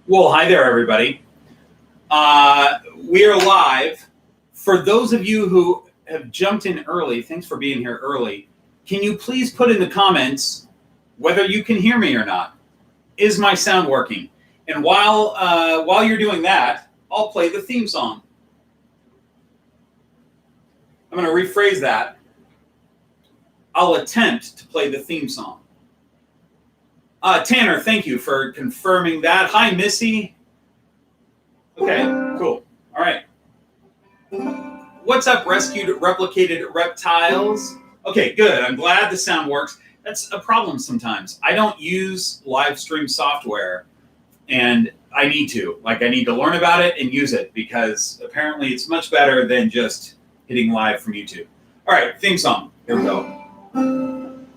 Well, hi there, everybody. We are live. For those of you who have jumped in early, thanks for being here early. Can you please put in the comments whether you can hear me or not? Is my sound working? And while you're doing that, I'll play the theme song. I'm going to rephrase that. I'll attempt to play the theme song. Tanner, thank you for confirming that. Hi, Missy. Okay, cool. All right. What's up, rescued replicated reptiles? Okay, good. I'm glad the sound works. That's a problem sometimes. I don't use live stream software, and I need to. I need to learn about it and use it because apparently it's much better than just hitting live from YouTube. All right, theme song. Here we go.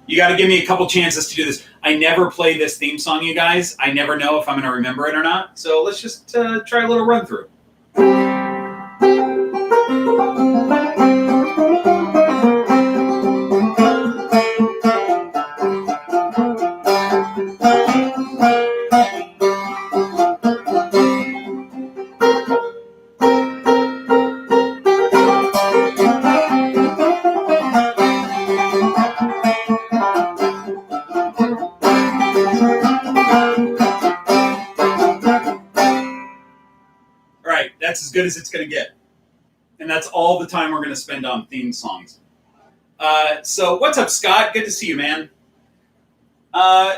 You got to give me a couple chances to do this. I never play this theme song, you guys. I never know if I'm going to remember it or not. So let's just try a little run through. That's as good as it's going to get. And that's all the time we're going to spend on theme songs. So what's up, Scott? Good to see you, man.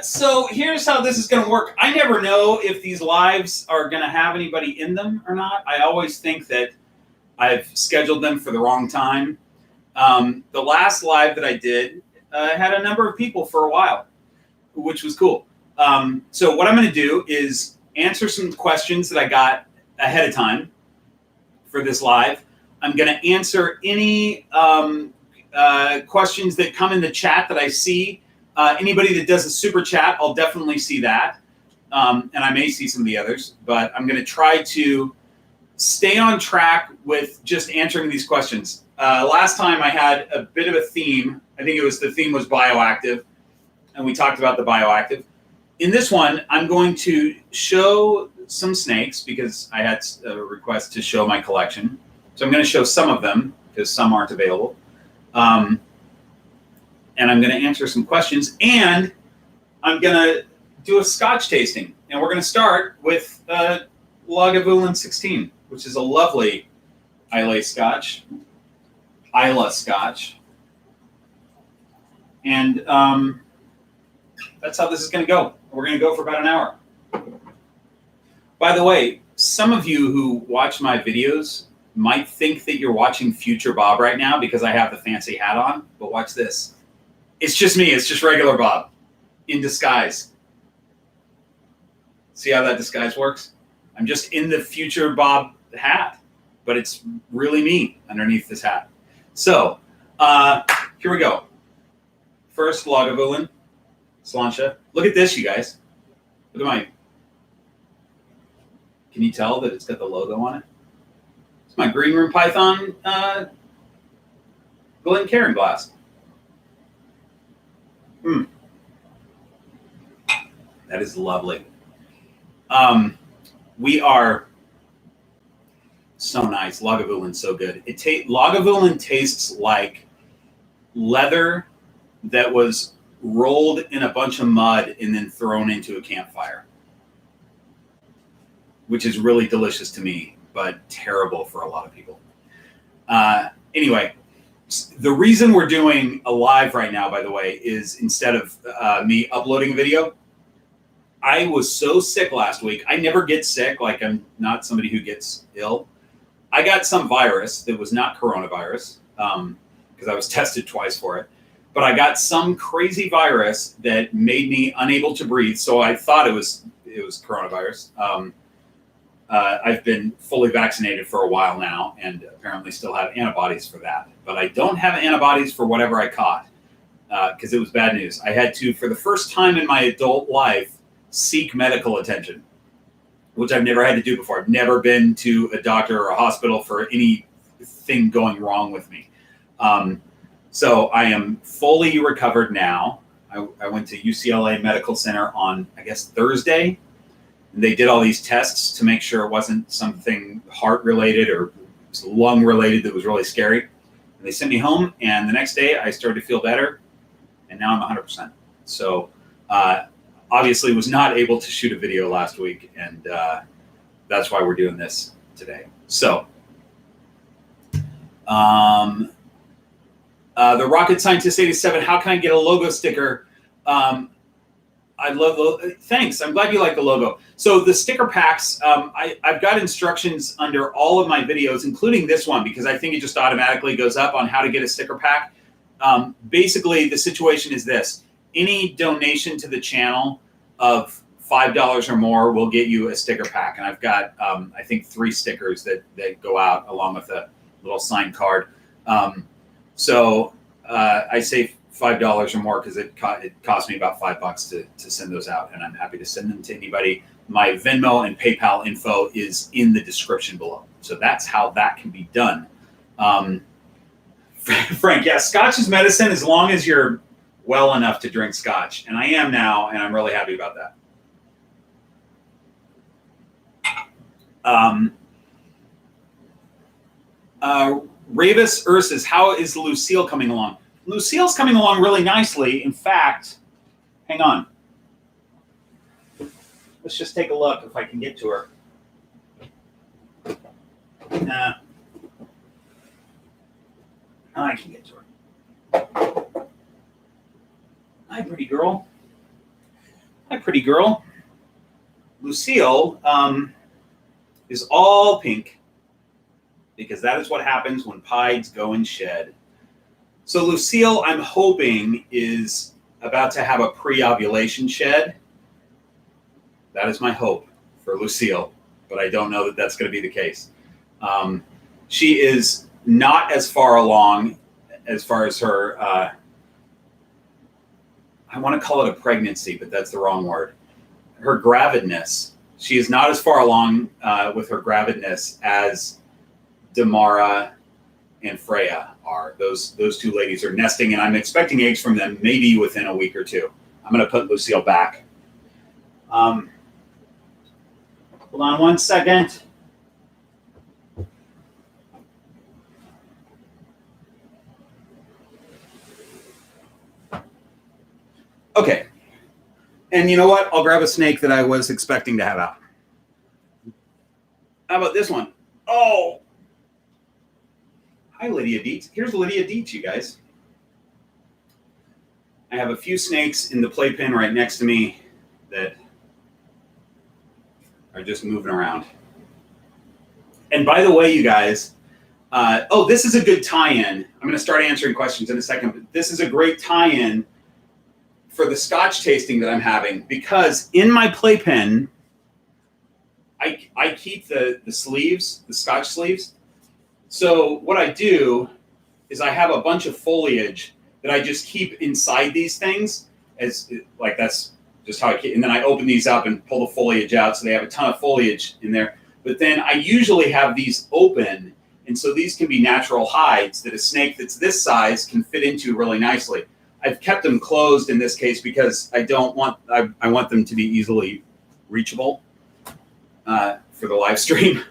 So here's how this is going to work. I never know if these lives are going to have anybody in them or not. I always think that I've scheduled them for the wrong time. The last live that I did had a number of people for a while, which was cool. So what I'm going to do is answer some questions that I got ahead of time for this live. I'm going to answer any questions that come in the chat that I see. Anybody that does a super chat, I'll definitely see that. And I may see some of the others, but I'm going to try to stay on track with just answering these questions. Last time I had a bit of a theme. I think the theme was bioactive, and we talked about the bioactive. In this one, I'm going to show some snakes because I had a request to show my collection. So I'm going to show some of them because some aren't available. And I'm going to answer some questions. And I'm going to do a Scotch tasting. And we're going to start with Lagavulin 16, which is a lovely Islay Scotch. Isla Scotch. And that's how this is going to go. We're going to go for about an hour. By the way, some of you who watch my videos might think that you're watching Future Bob right now because I have the fancy hat on, but watch this. It's just me. It's just regular Bob in disguise. See how that disguise works? I'm just in the Future Bob hat, but it's really me underneath this hat. So here we go. First, Lagavulin, Sláinte. Look at this, you guys. Look at my... Can you tell that it's got the logo on it? It's my Green Room Python Glencairn glass. That is lovely. We are so nice. Lagavulin's so good. Lagavulin tastes like leather that was rolled in a bunch of mud and then thrown into a campfire, which is really delicious to me, but terrible for a lot of people. Anyway, the reason we're doing a live right now, by the way, is instead of me uploading a video, I was so sick last week. I never get sick. I'm not somebody who gets ill. I got some virus that was not coronavirus because I was tested twice for it. But I got some crazy virus that made me unable to breathe. So I thought it was coronavirus. I've been fully vaccinated for a while now and apparently still have antibodies for that. But I don't have antibodies for whatever I caught because it was bad news. I had to, for the first time in my adult life, seek medical attention, which I've never had to do before. I've never been to a doctor or a hospital for anything going wrong with me. So I am fully recovered now. I went to UCLA Medical Center on, I guess, Thursday. And they did all these tests to make sure it wasn't something heart related or lung related that was really scary. And they sent me home, and the next day I started to feel better, and now I'm 100%. So obviously was not able to shoot a video last week, and that's why we're doing this today. So the Rocket Scientist 87, how can I get a logo sticker? I love the, thanks. I'm glad you like the logo. So the sticker packs, I've got instructions under all of my videos, including this one, because I think it just automatically goes up on how to get a sticker pack. Basically, the situation is this. Any donation to the channel of $5 or more will get you a sticker pack. And I've got, I think, 3 stickers that go out along with a little signed card. So I say $5 or more because it cost me about $5 to send those out, and I'm happy to send them to anybody. My Venmo and PayPal info is in the description below, so that's how that can be done. Frank, yeah, Scotch is medicine as long as you're well enough to drink Scotch, and I am now, and I'm really happy about that. Ravis Ursus, how is Lucille coming along? Lucille's coming along really nicely. In fact, hang on. Let's just take a look if I can get to her. Nah. I can get to her. Hi, pretty girl. Hi, pretty girl. Lucille is all pink because that is what happens when pieds go in shed. So Lucille, I'm hoping, is about to have a pre-ovulation shed. That is my hope for Lucille, but I don't know that that's going to be the case. She is not as far along as far as her, I want to call it a pregnancy, but that's the wrong word. Her gravidness. She is not as far along with her gravidness as Damara and Freya are. Those 2 ladies are nesting, and I'm expecting eggs from them maybe within a week or 2. I'm going to put Lucille back. Hold on one second. Okay. And you know what? I'll grab a snake that I was expecting to have out. How about this one? Oh! Hi, Lydia Dietz. Here's Lydia Dietz, you guys. I have a few snakes in the playpen right next to me that are just moving around. And by the way, you guys, this is a good tie-in. I'm going to start answering questions in a second, but this is a great tie-in for the Scotch tasting that I'm having, because in my playpen, I keep the sleeves, the Scotch sleeves. So what I do is I have a bunch of foliage that I just keep inside these things, as like that's just how I keep, and then I open these up and pull the foliage out, so they have a ton of foliage in there. But then I usually have these open, and so these can be natural hides that a snake that's this size can fit into really nicely. I've kept them closed in this case because I want them to be easily reachable for the live stream.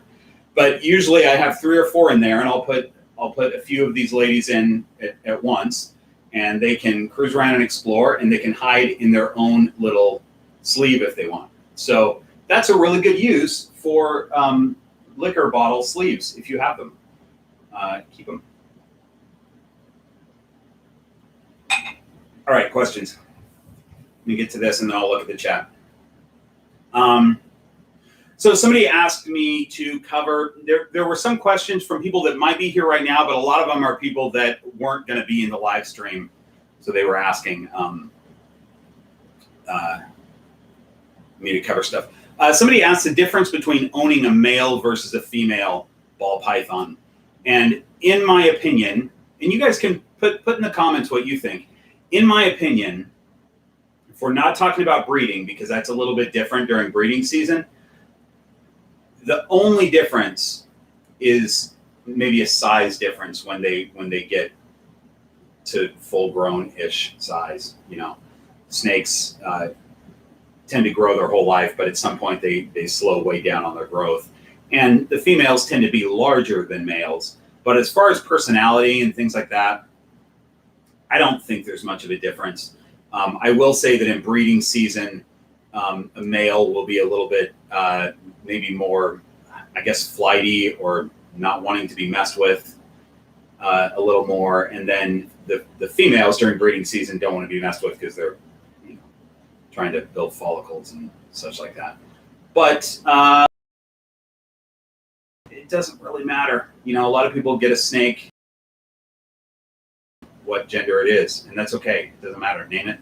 But usually I have 3 or 4 in there, and I'll put a few of these ladies in at once, and they can cruise around and explore, and they can hide in their own little sleeve if they want. So that's a really good use for liquor bottle sleeves if you have them. Keep them. All right, questions. Let me get to this, and then I'll look at the chat. So somebody asked me to cover, there were some questions from people that might be here right now, but a lot of them are people that weren't going to be in the live stream. So they were asking me to cover stuff. Somebody asked the difference between owning a male versus a female ball python. And in my opinion, and you guys can put in the comments what you think. In my opinion, if we're not talking about breeding, because that's a little bit different during breeding season, the only difference is maybe a size difference when they get to full grown-ish size. You know, snakes tend to grow their whole life, but at some point they slow way down on their growth. And the females tend to be larger than males. But as far as personality and things like that, I don't think there's much of a difference. I will say that in breeding season, a male will be a little bit maybe more, I guess, flighty or not wanting to be messed with a little more. And then the females during breeding season don't want to be messed with because they're trying to build follicles and such like that. But it doesn't really matter. A lot of people get a snake, what gender it is, and that's okay. It doesn't matter. Name it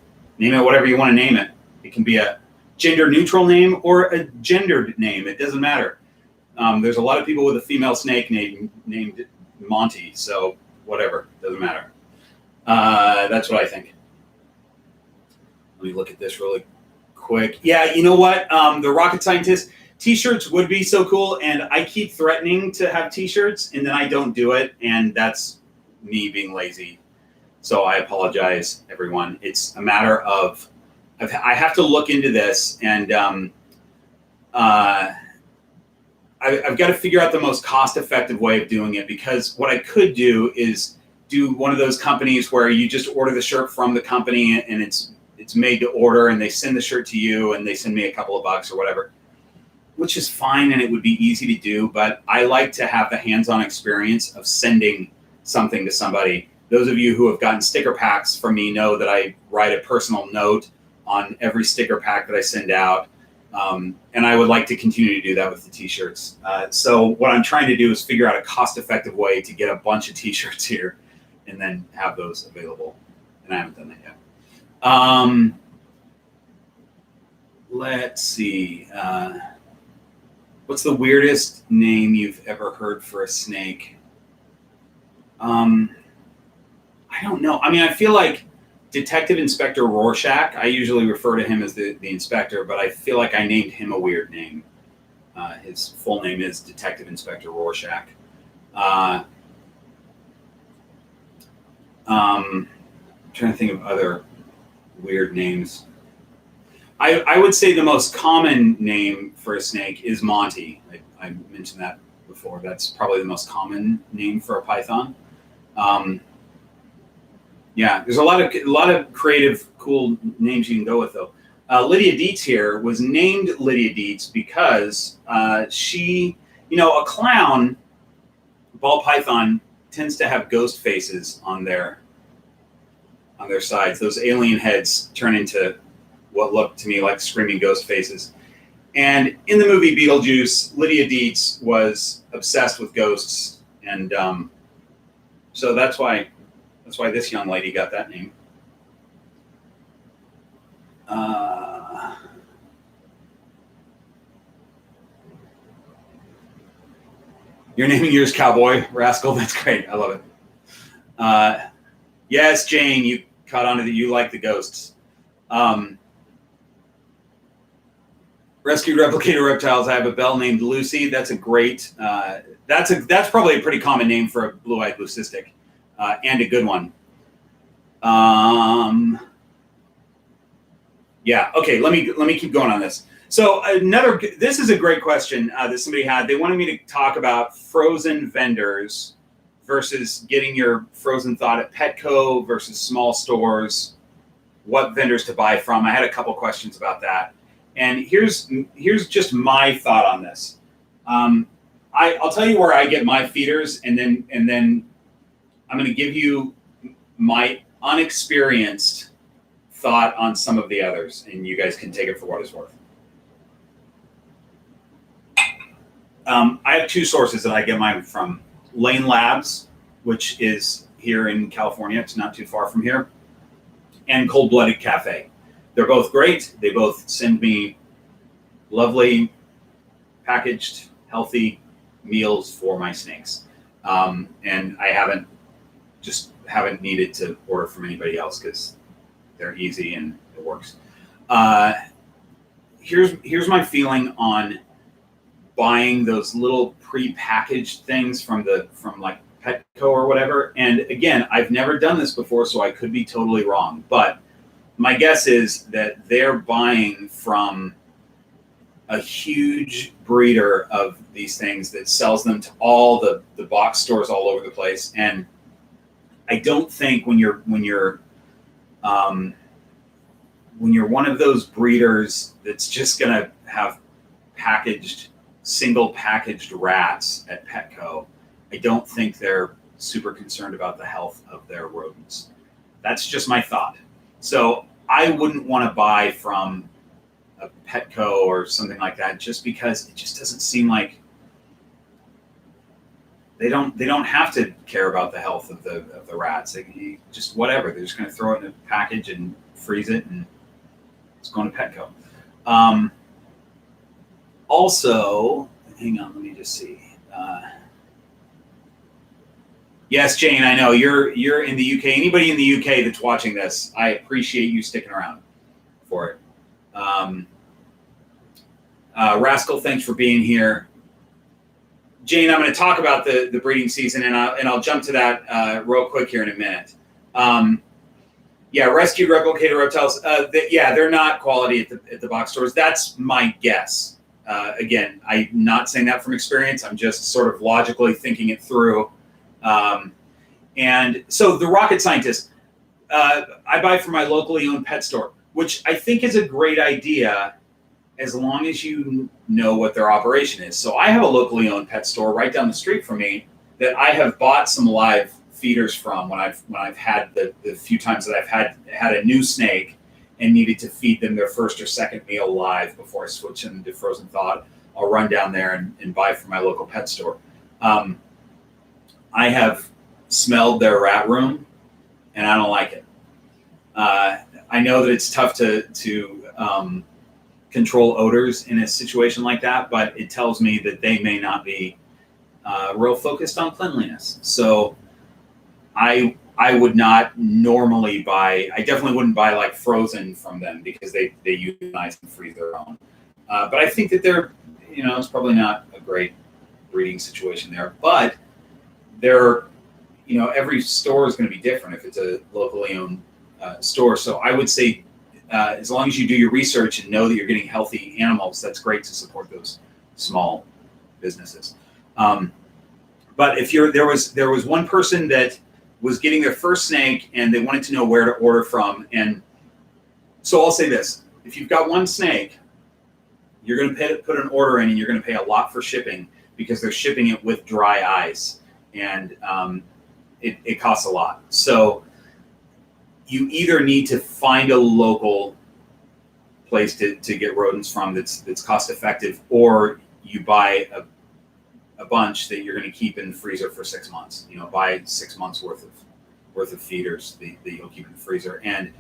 whatever you want to name it. It can be a gender neutral name or a gendered name. It doesn't matter. There's a lot of people with a female snake named Monty, so whatever, doesn't matter. That's what I think. Let me look at this really quick. Yeah, you know what? The rocket scientist t-shirts would be so cool, and I keep threatening to have t-shirts, and then I don't do it, and that's me being lazy. So I apologize, everyone. It's a matter of I have to look into this, and I've got to figure out the most cost-effective way of doing it, because what I could do is do one of those companies where you just order the shirt from the company, and it's made to order, and they send the shirt to you, and they send me a couple of bucks or whatever, which is fine, and it would be easy to do. But I like to have the hands-on experience of sending something to somebody. Those of you who have gotten sticker packs from me know that I write a personal note on every sticker pack that I send out. And I would like to continue to do that with the t-shirts. So what I'm trying to do is figure out a cost-effective way to get a bunch of t-shirts here and then have those available. And I haven't done that yet. Let's see. What's the weirdest name you've ever heard for a snake? I don't know. I mean, I feel like Detective Inspector Rorschach, I usually refer to him as the inspector, but I feel like I named him a weird name. His full name is Detective Inspector Rorschach. I'm trying to think of other weird names. I would say the most common name for a snake is Monty. I mentioned that before. That's probably the most common name for a python. Yeah, there's a lot of creative, cool names you can go with, though. Lydia Dietz here was named Lydia Dietz because she, a clown, ball python, tends to have ghost faces on their sides. Those alien heads turn into what looked to me like screaming ghost faces. And in the movie Beetlejuice, Lydia Dietz was obsessed with ghosts, and so that's why this young lady got that name. You're naming yours Cowboy Rascal. That's great. I love it. Yes, Jane, you caught on to that. You like the ghosts. Rescued replicator reptiles. I have a bell named Lucy. That's a great. That's probably a pretty common name for a blue-eyed leucistic. And a good one. Yeah. Okay. Let me keep going on this. So this is a great question that somebody had. They wanted me to talk about frozen vendors versus getting your frozen thawed at Petco versus small stores. What vendors to buy from? I had a couple questions about that. And here's just my thought on this. I'll tell you where I get my feeders, and then I'm going to give you my unexperienced thought on some of the others, and you guys can take it for what it's worth. I have two sources that I get mine from. Lane Labs, which is here in California. It's not too far from here. And Cold Blooded Cafe. They're both great. They both send me lovely, packaged, healthy meals for my snakes. And I haven't needed to order from anybody else because they're easy and it works. Here's my feeling on buying those little pre-packaged things from like Petco or whatever. And again, I've never done this before, so I could be totally wrong. But my guess is that they're buying from a huge breeder of these things that sells them to all the box stores all over the place. And I don't think when you're one of those breeders that's just gonna have single packaged rats at Petco, I don't think they're super concerned about the health of their rodents. That's just my thought. So I wouldn't want to buy from a Petco or something like that, just because it just doesn't seem like they don't have to care about the health of the rats. They just whatever. They're just going to throw it in a package and freeze it, and it's going to Petco. Also, hang on, let me just see. Yes, Jane, I know you're in the UK. Anybody in the UK that's watching this, I appreciate you sticking around for it. Rascal, thanks for being here. Jane, I'm going to talk about the breeding season, and I'll jump to that real quick here in a minute. Yeah, rescued replicated reptiles. They're not quality at the box stores. That's my guess. Again, I'm not saying that from experience. I'm just sort of logically thinking it through. And so the rocket scientist, I buy from my locally owned pet store, which I think is a great idea as long as you know what their operation is. So I have a locally owned pet store right down the street from me that I have bought some live feeders from when I've had the few times that I've had a new snake and needed to feed them their first or second meal live before I switch them to frozen thawed. I'll run down there and buy from my local pet store. I have smelled their rat room, and I don't like it. I know that it's tough to control odors in a situation like that, but it tells me that they may not be real focused on cleanliness. So I would not normally buy. I definitely wouldn't buy like frozen from them because they unionize and freeze their own. But I think that they're, it's probably not a great breeding situation there, but they're, every store is going to be different if it's a locally owned store. So I would say, as long as you do your research and know that you're getting healthy animals, that's great to support those small businesses. But if there was one person that was getting their first snake and they wanted to know where to order from, and so I'll say this: if you've got one snake, you're going to put an order in, and you're going to pay a lot for shipping because they're shipping it with dry ice, and it costs a lot. So you either need to find a local place to get rodents from that's cost effective, or you buy a bunch that you're going to keep in the freezer for 6 months. Buy 6 months worth of feeders that you'll keep in the freezer. And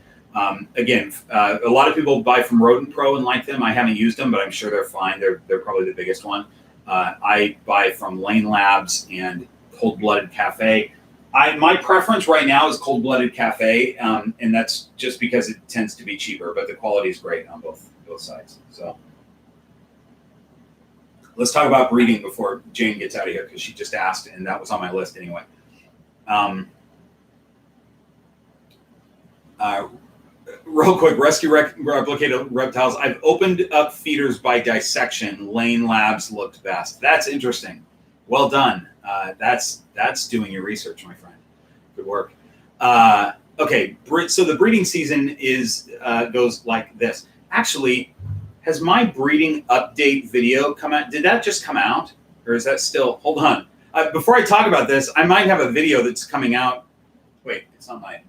again, a lot of people buy from Rodent Pro and like them. I haven't used them, but I'm sure they're fine. They're probably the biggest one. I buy from Lane Labs and Cold Blooded Cafe. My preference right now is Cold Blooded Cafe, and that's just because it tends to be cheaper, but the quality is great on both sides. So let's talk about breeding before Jane gets out of here, because she just asked, and that was on my list anyway. Real quick, rescue replicated reptiles. I've opened up feeders by dissection. Lane Labs looked best. That's interesting. Well done. That's doing your research, my friend. Good work. Okay, so the breeding season goes like this. Actually, has my breeding update video come out? Did that just come out? Or is that still, hold on. Before I talk about this, I might have a video that's coming out. Wait, it's not mine.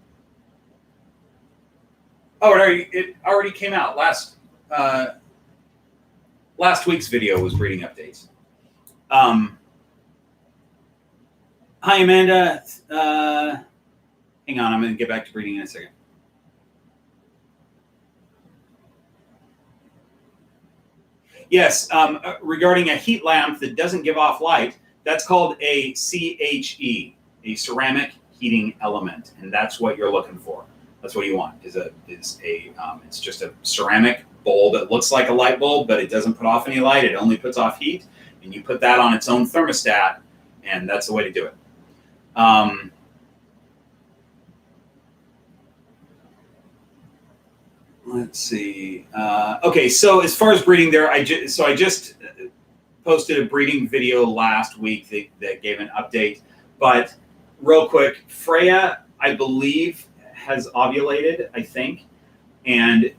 Oh, it already came out. Last week's video was breeding updates. Hi, Amanda. Hang on, I'm going to get back to breeding in a second. Yes, regarding a heat lamp that doesn't give off light, that's called a CHE, a ceramic heating element, and that's what you're looking for. That's what you want. It's just a ceramic bowl that looks like a light bulb, but it doesn't put off any light. It only puts off heat, and you put that on its own thermostat, and that's the way to do it. Let's see. Okay, so as far as breeding there, I just posted a breeding video last week that gave an update. But real quick, Freya, I believe, has ovulated, I think. And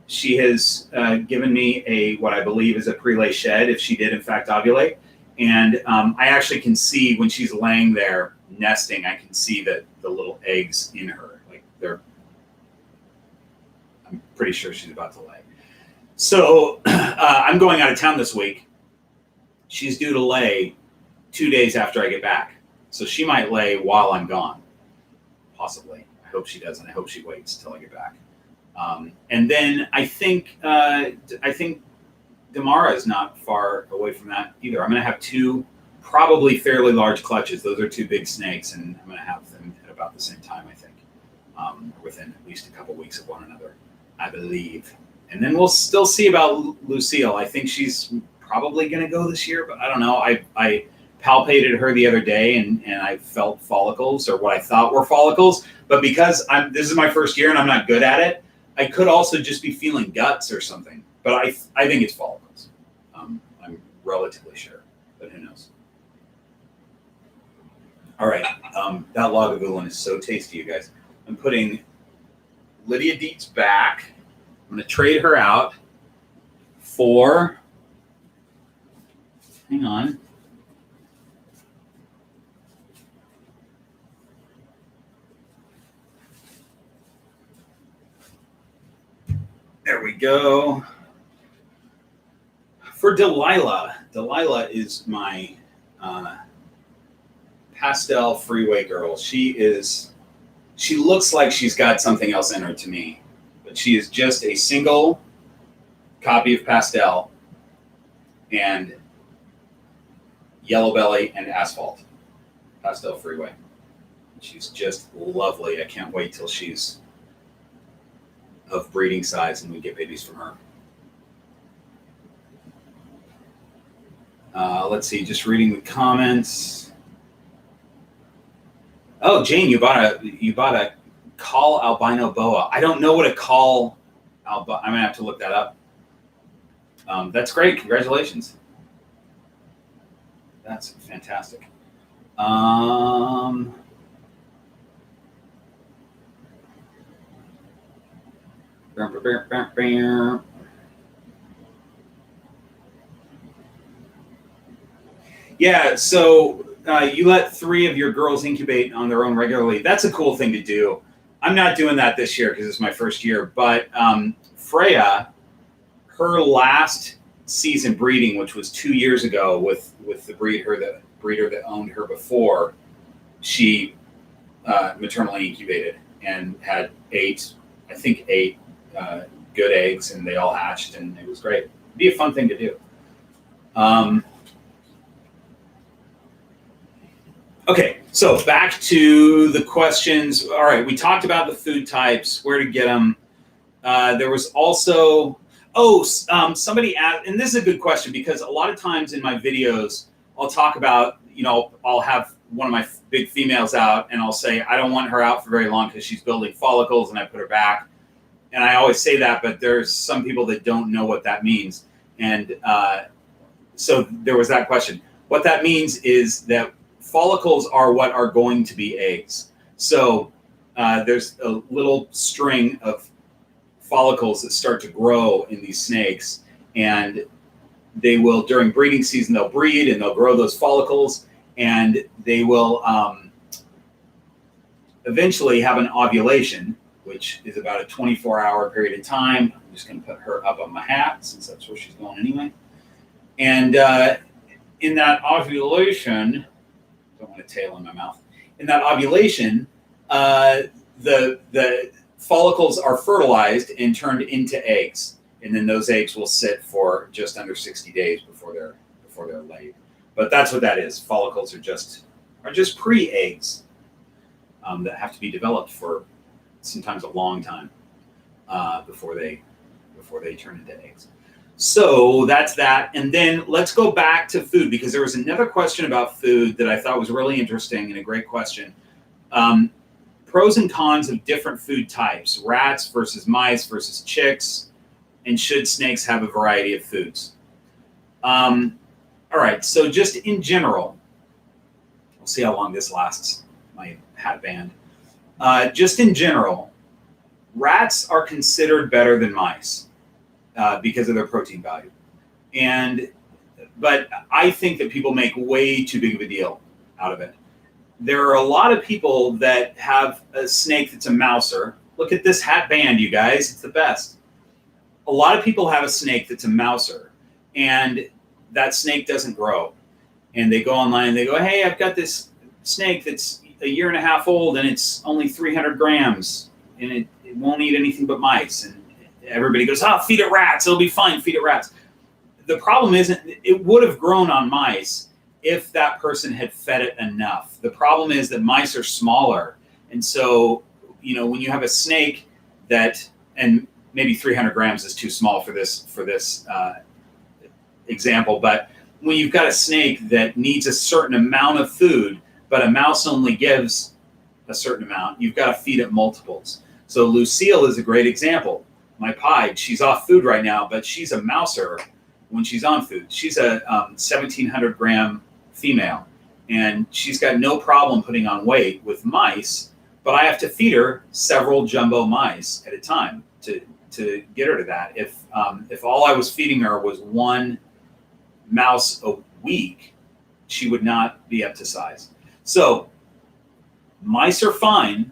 she has given me what I believe is a pre-lay shed if she did in fact ovulate. And I actually can see when she's laying there nesting, I can see the little eggs in her. Like I'm pretty sure she's about to lay. So I'm going out of town this week. She's due to lay 2 days after I get back. So she might lay while I'm gone, possibly. I hope she doesn't. I hope she waits till I get back. And then I think Damara is not far away from that either. I'm going to have two probably fairly large clutches. Those are two big snakes, and I'm going to have them at about the same time, I think, within at least a couple weeks of one another, I believe. And then we'll still see about Lucille. I think she's probably going to go this year, but I don't know. I palpated her the other day, and I felt follicles, or what I thought were follicles. But because this is my first year and I'm not good at it, I could also just be feeling guts or something. But I think it's follicles. I'm relatively sure, but who knows? All right, that Lagavulin is so tasty, you guys. I'm putting Lydia Dietz back. I'm going to trade her out for, hang on. There we go. For Delilah. Delilah is my pastel freeway girl. She looks like she's got something else in her to me, but she is just a single copy of pastel and yellow belly and asphalt. Pastel freeway. She's just lovely. I can't wait till she's of breeding size and we get babies from her. Let's see, just reading the comments. Oh, Jane, you bought a call albino boa. I don't know what a call albino. I'm gonna have to look that up. That's great. Congratulations. That's fantastic. Yeah, so you let 3 of your girls incubate on their own regularly. That's a cool thing to do. I'm not doing that this year because it's my first year, but Freya, her last season breeding, which was 2 years ago with the breeder that owned her before, she maternally incubated and had 8 good eggs, and they all hatched, and it was great. It'd be a fun thing to do. Okay, so back to the questions. All right, we talked about the food types, where to get them. There was also, somebody asked, and this is a good question because a lot of times in my videos, I'll talk about, I'll have one of my big females out and I'll say, I don't want her out for very long because she's building follicles, and I put her back. And I always say that, but there's some people that don't know what that means. And so there was that question. What that means is that follicles are what are going to be eggs. So there's a little string of follicles that start to grow in these snakes, and they will, during breeding season, they'll breed and they'll grow those follicles, and they will eventually have an ovulation, which is about a 24-hour period of time. I'm just going to put her up on my hat since that's where she's going anyway. And in that ovulation, don't want a tail in my mouth. In that ovulation, the follicles are fertilized and turned into eggs, and then those eggs will sit for just under 60 days before they're laid. But that's what that is. Follicles are just pre-eggs that have to be developed for sometimes a long time before they turn into eggs. So that's that. And then let's go back to food, because there was another question about food that I thought was really interesting and a great question. pros and cons of different food types, rats versus mice versus chicks, and should snakes have a variety of foods? All right, so just in general, we'll see how long this lasts, my hat band. Just in general, rats are considered better than mice because of their protein value. But I think that people make way too big of a deal out of it. There are a lot of people that have a snake that's a mouser. Look at this hat band, you guys. It's the best. A lot of people have a snake that's a mouser, and that snake doesn't grow. And they go online and they go, hey, I've got this snake that's a year and a half old, and it's only 300 grams, and it won't eat anything but mice. And everybody goes, feed it rats. It'll be fine. Feed it rats. The problem isn't, it would have grown on mice if that person had fed it enough. The problem is that mice are smaller. And so, when you have a snake that, and maybe 300 grams is too small for this example, but when you've got a snake that needs a certain amount of food, but a mouse only gives a certain amount, you've got to feed it multiples. So Lucille is a great example. My pied, she's off food right now, but she's a mouser when she's on food. She's a 1,700 gram female, and she's got no problem putting on weight with mice, but I have to feed her several jumbo mice at a time to get her to that. If all I was feeding her was one mouse a week, she would not be up to size. So mice are fine.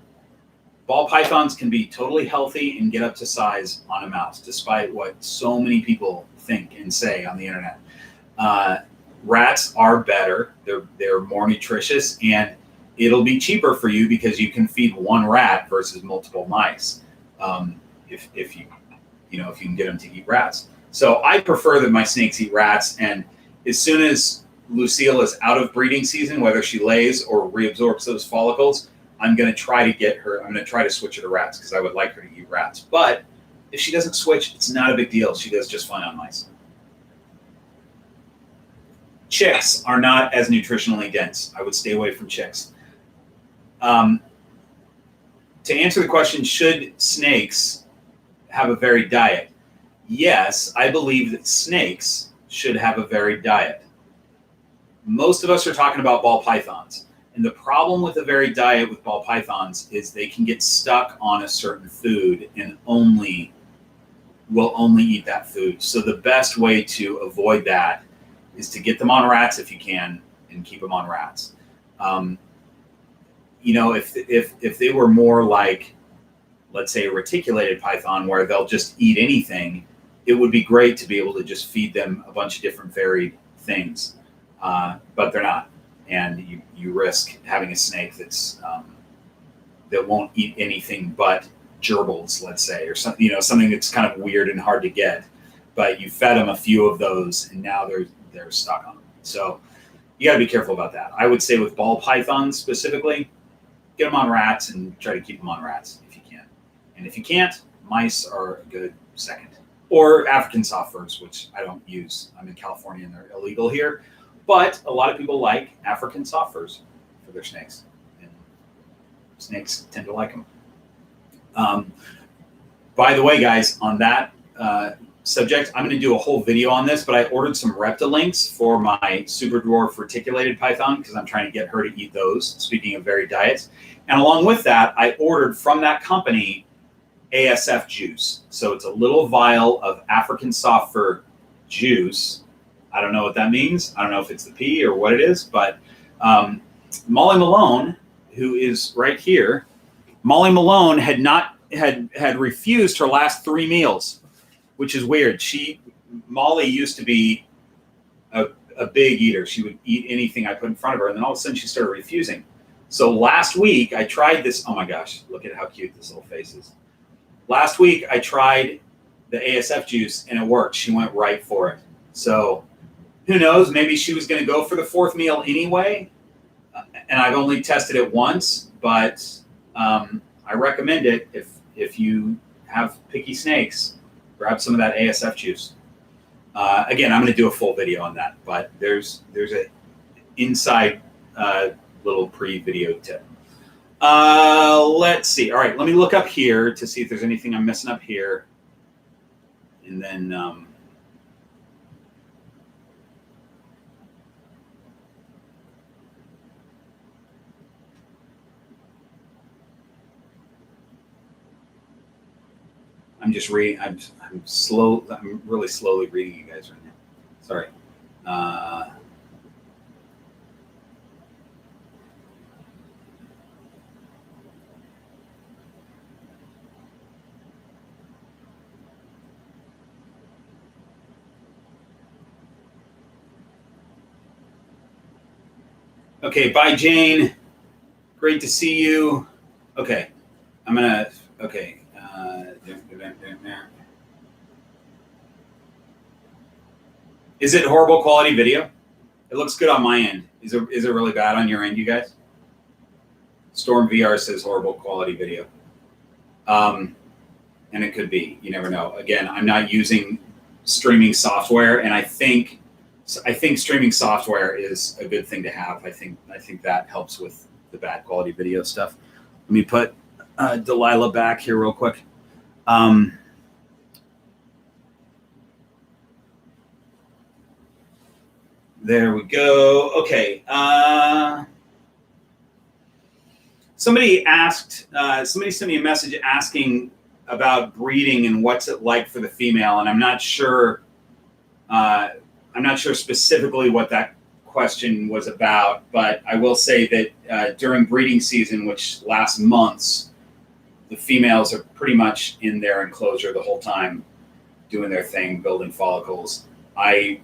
Ball pythons can be totally healthy and get up to size on a mouse, despite what so many people think and say on the internet. Rats are better. They're more nutritious, and it'll be cheaper for you because you can feed one rat versus multiple mice. If you can get them to eat rats. So I prefer that my snakes eat rats, and as soon as Lucille is out of breeding season, whether she lays or reabsorbs those follicles, I'm going to try to switch her to rats because I would like her to eat rats. But if she doesn't switch, it's not a big deal. She does just fine on mice. Chicks are not as nutritionally dense. I would stay away from chicks. To answer the question, should snakes have a varied diet? Yes, I believe that snakes should have a varied diet. Most of us are talking about ball pythons. And the problem with a varied diet with ball pythons is they can get stuck on a certain food and will only eat that food. So the best way to avoid that is to get them on rats if you can and keep them on rats. If they were more like, let's say, a reticulated python where they'll just eat anything, it would be great to be able to just feed them a bunch of different varied things. But they're not. And you risk having a snake that won't eat anything but gerbils, let's say, or something, something that's kind of weird and hard to get. But you fed them a few of those, and now they're stuck on them. So you got to be careful about that. I would say with ball pythons specifically, get them on rats and try to keep them on rats if you can. And if you can't, mice are a good second. Or African soft furs, which I don't use. I'm in California and they're illegal here. But a lot of people like African soft furs for their snakes. And snakes tend to like them. By the way, guys, on that subject, I'm going to do a whole video on this, but I ordered some Reptilinks for my Super Dwarf reticulated python because I'm trying to get her to eat those, speaking of varied diets. And along with that, I ordered from that company ASF juice. So it's a little vial of African soft fur juice. I don't know what that means. I don't know if it's the pea or what it is, but Molly Malone, who is right here, Molly Malone had refused her last 3 meals, which is weird. Molly used to be a big eater. She would eat anything I put in front of her, and then all of a sudden she started refusing. So last week I tried this. Oh my gosh, look at how cute this little face is. Last week I tried the ASF juice and it worked. She went right for it. So who knows? Maybe she was going to go for the 4th meal anyway. And I've only tested it once, but I recommend it if you have picky snakes. Grab some of that ASF juice. Again, I'm going to do a full video on that, but there's an inside little pre-video tip. Let's see. All right, let me look up here to see if there's anything I'm missing up here. And then I'm just reading. I'm slow. I'm really slowly reading you guys right now. Sorry. Okay, bye, Jane. Great to see you. Okay, I'm gonna. Okay. Is it horrible quality video? It looks good on my end. Is it really bad on your end, you guys? Storm VR says horrible quality video. And it could be. You never know. Again, I'm not using streaming software, and I think streaming software is a good thing to have. I think that helps with the bad quality video stuff. Let me put Delilah back here real quick. There we go. Okay. Somebody sent me a message asking about breeding and what's it like for the female, and I'm not sure specifically what that question was about, but I will say that during breeding season, which lasts months, the females are pretty much in their enclosure the whole time, doing their thing, building follicles. I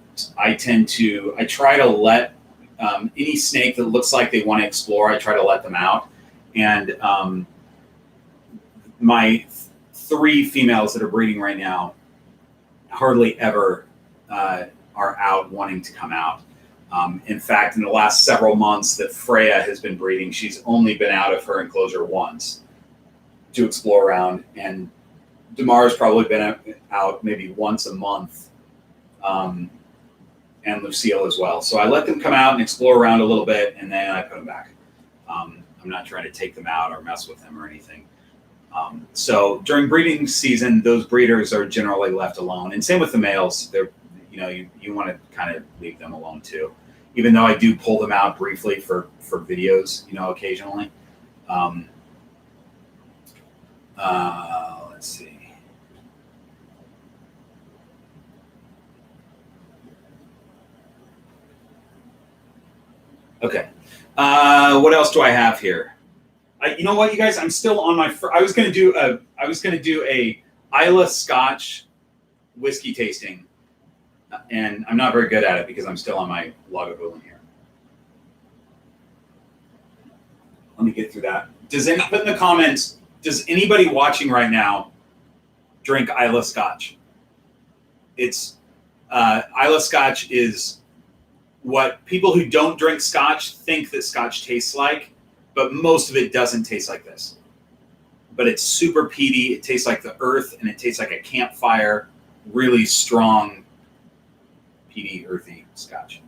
try to let any snake that looks like they want to explore, I try to let them out. And my 3 females that are breeding right now hardly ever are out wanting to come out. In fact, in the last several months that Freya has been breeding, she's only been out of her enclosure once to explore around. And Damar's probably been out maybe once a month. And Lucille as well. So I let them come out and explore around a little bit, and then I put them back. I'm not trying to take them out or mess with them or anything. So during breeding season, those breeders are generally left alone, and same with the males. They're, you want to kind of leave them alone too, even though I do pull them out briefly for videos, occasionally. Let's see. Okay. What else do I have here? You know what, you guys? I'm still on my. I was going to do a Islay Scotch whiskey tasting, and I'm not very good at it because I'm still on my Lagavulin here. Let me get through that. Put in the comments? Does anybody watching right now drink Islay Scotch? It's Islay Scotch is what people who don't drink Scotch think that Scotch tastes like, but most of it doesn't taste like this. But it's super peaty. It tastes like the earth, and it tastes like a campfire. Really strong, peaty, earthy Scotch.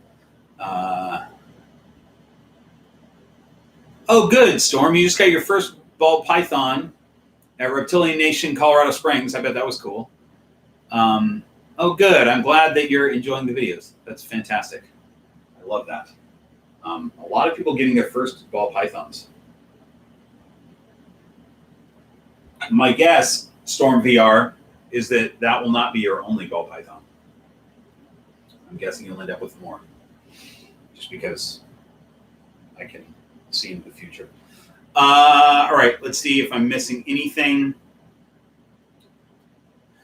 Oh, good, Storm. You just got your first ball python at Reptilian Nation, Colorado Springs. I bet that was cool. Oh, good. I'm glad that you're enjoying the videos. That's fantastic. I love that. A lot of people getting their first ball pythons. My guess, Storm VR, is that will not be your only ball python. I'm guessing you'll end up with more, just because I can see into the future. All right, let's see if I'm missing anything.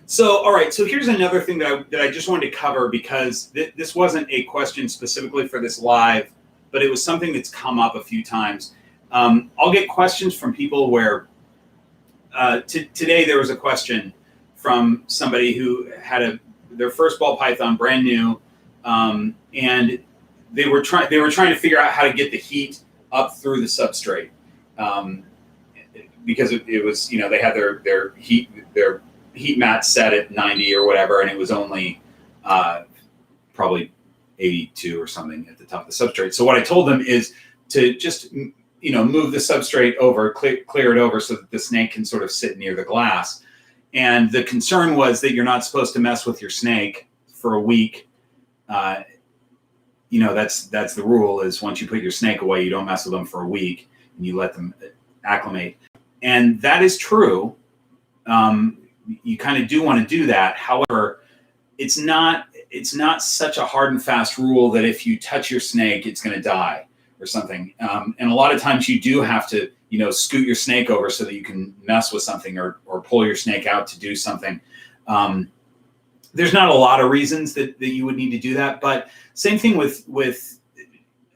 So, all right, so here's another thing that I just wanted to cover, because this wasn't a question specifically for this live, but it was something that's come up a few times. I'll get questions from people where today there was a question from somebody who had their first ball python, brand new, and they were trying to figure out how to get the heat up through the substrate, because it was, they had their heat mat set at 90 or whatever, and it was only probably 82 or something at the top of the substrate. So what I told them is to just, move the substrate over, clear it over so that the snake can sort of sit near the glass. And the concern was that you're not supposed to mess with your snake for a week. That's the rule, is once you put your snake away, you don't mess with them for a week and you let them acclimate. And that is true. You kind of do want to do that. However, it's not such a hard and fast rule that if you touch your snake, it's going to die or something. And a lot of times you do have to, scoot your snake over so that you can mess with something or pull your snake out to do something. There's not a lot of reasons that you would need to do that, but same thing with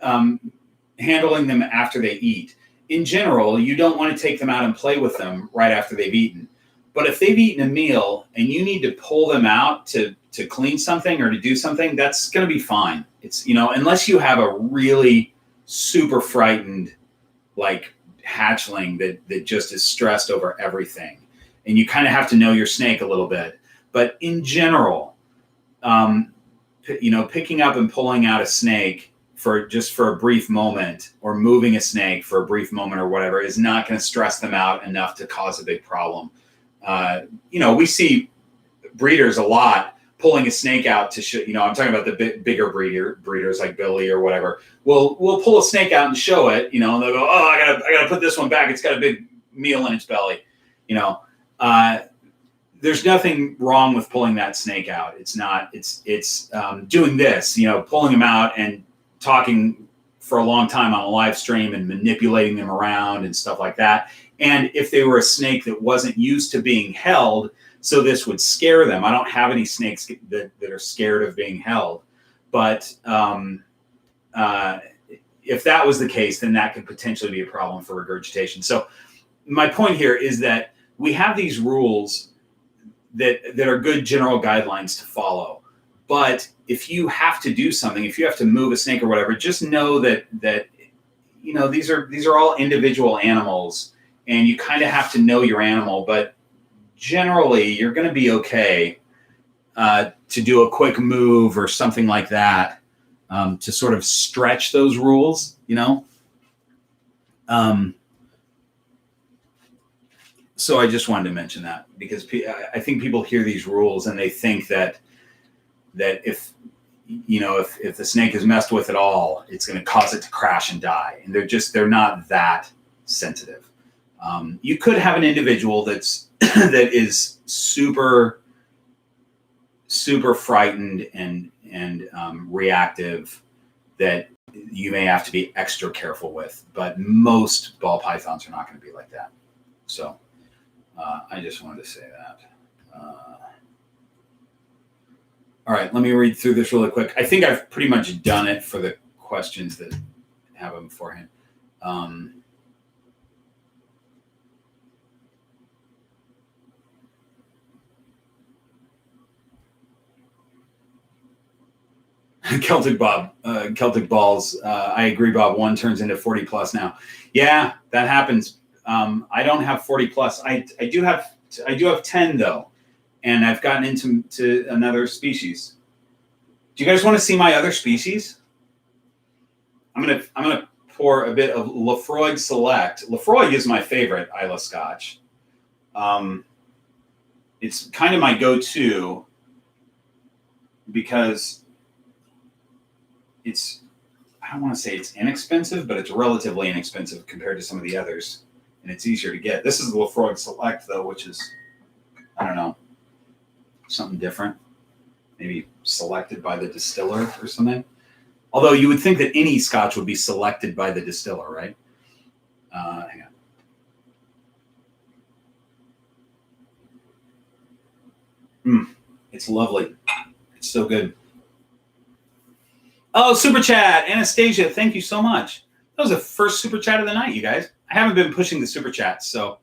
handling them after they eat. In general, you don't want to take them out and play with them right after they've eaten. But if they've eaten a meal and you need to pull them out to clean something or to do something, that's going to be fine. It's, unless you have a really super frightened, like, hatchling that just is stressed over everything. And you kind of have to know your snake a little bit. But in general, picking up and pulling out a snake for a brief moment, or moving a snake for a brief moment or whatever, is not going to stress them out enough to cause a big problem. We see breeders a lot pulling a snake out to show, I'm talking about the bigger breeders like Billy or whatever. We'll pull a snake out and show it, and they'll go, oh, I gotta put this one back. It's got a big meal in its belly. There's nothing wrong with pulling that snake out. It's not, it's doing this, pulling them out and talking for a long time on a live stream and manipulating them around and stuff like that. And if they were a snake that wasn't used to being held, so this would scare them. I don't have any snakes that are scared of being held. But if that was the case, then that could potentially be a problem for regurgitation. So my point here is that we have these rules that are good general guidelines to follow. But if you have to do something, if you have to move a snake or whatever, just know that these are all individual animals, and you kind of have to know your animal. But generally, you're going to be okay to do a quick move or something like that to sort of stretch those rules, So I just wanted to mention that, because I think people hear these rules and they think that if the snake is messed with at all, it's going to cause it to crash and die. And they're not that sensitive. You could have an individual that is super, super frightened and reactive, that you may have to be extra careful with. But most ball pythons are not going to be like that. So I just wanted to say that. All right, let me read through this really quick. I think I've pretty much done it for the questions that have them beforehand. Celtic Balls. I agree, Bob. One turns into 40 plus now. Yeah, that happens. I don't have 40 plus. I do have 10 though, and I've gotten into another species. Do you guys want to see my other species? I'm gonna pour a bit of Lefroy Select. Lefroy is my favorite Isla Scotch. It's kind of my go-to because I don't want to say it's inexpensive, but it's relatively inexpensive compared to some of the others, and it's easier to get. This is the Lefroy Select, though, which is, I don't know, something different. Maybe selected by the distiller or something. Although you would think that any Scotch would be selected by the distiller, right? Hang on. It's lovely. It's so good. Oh, super chat, Anastasia, thank you so much. That was the first super chat of the night, you guys. I haven't been pushing the super chats, so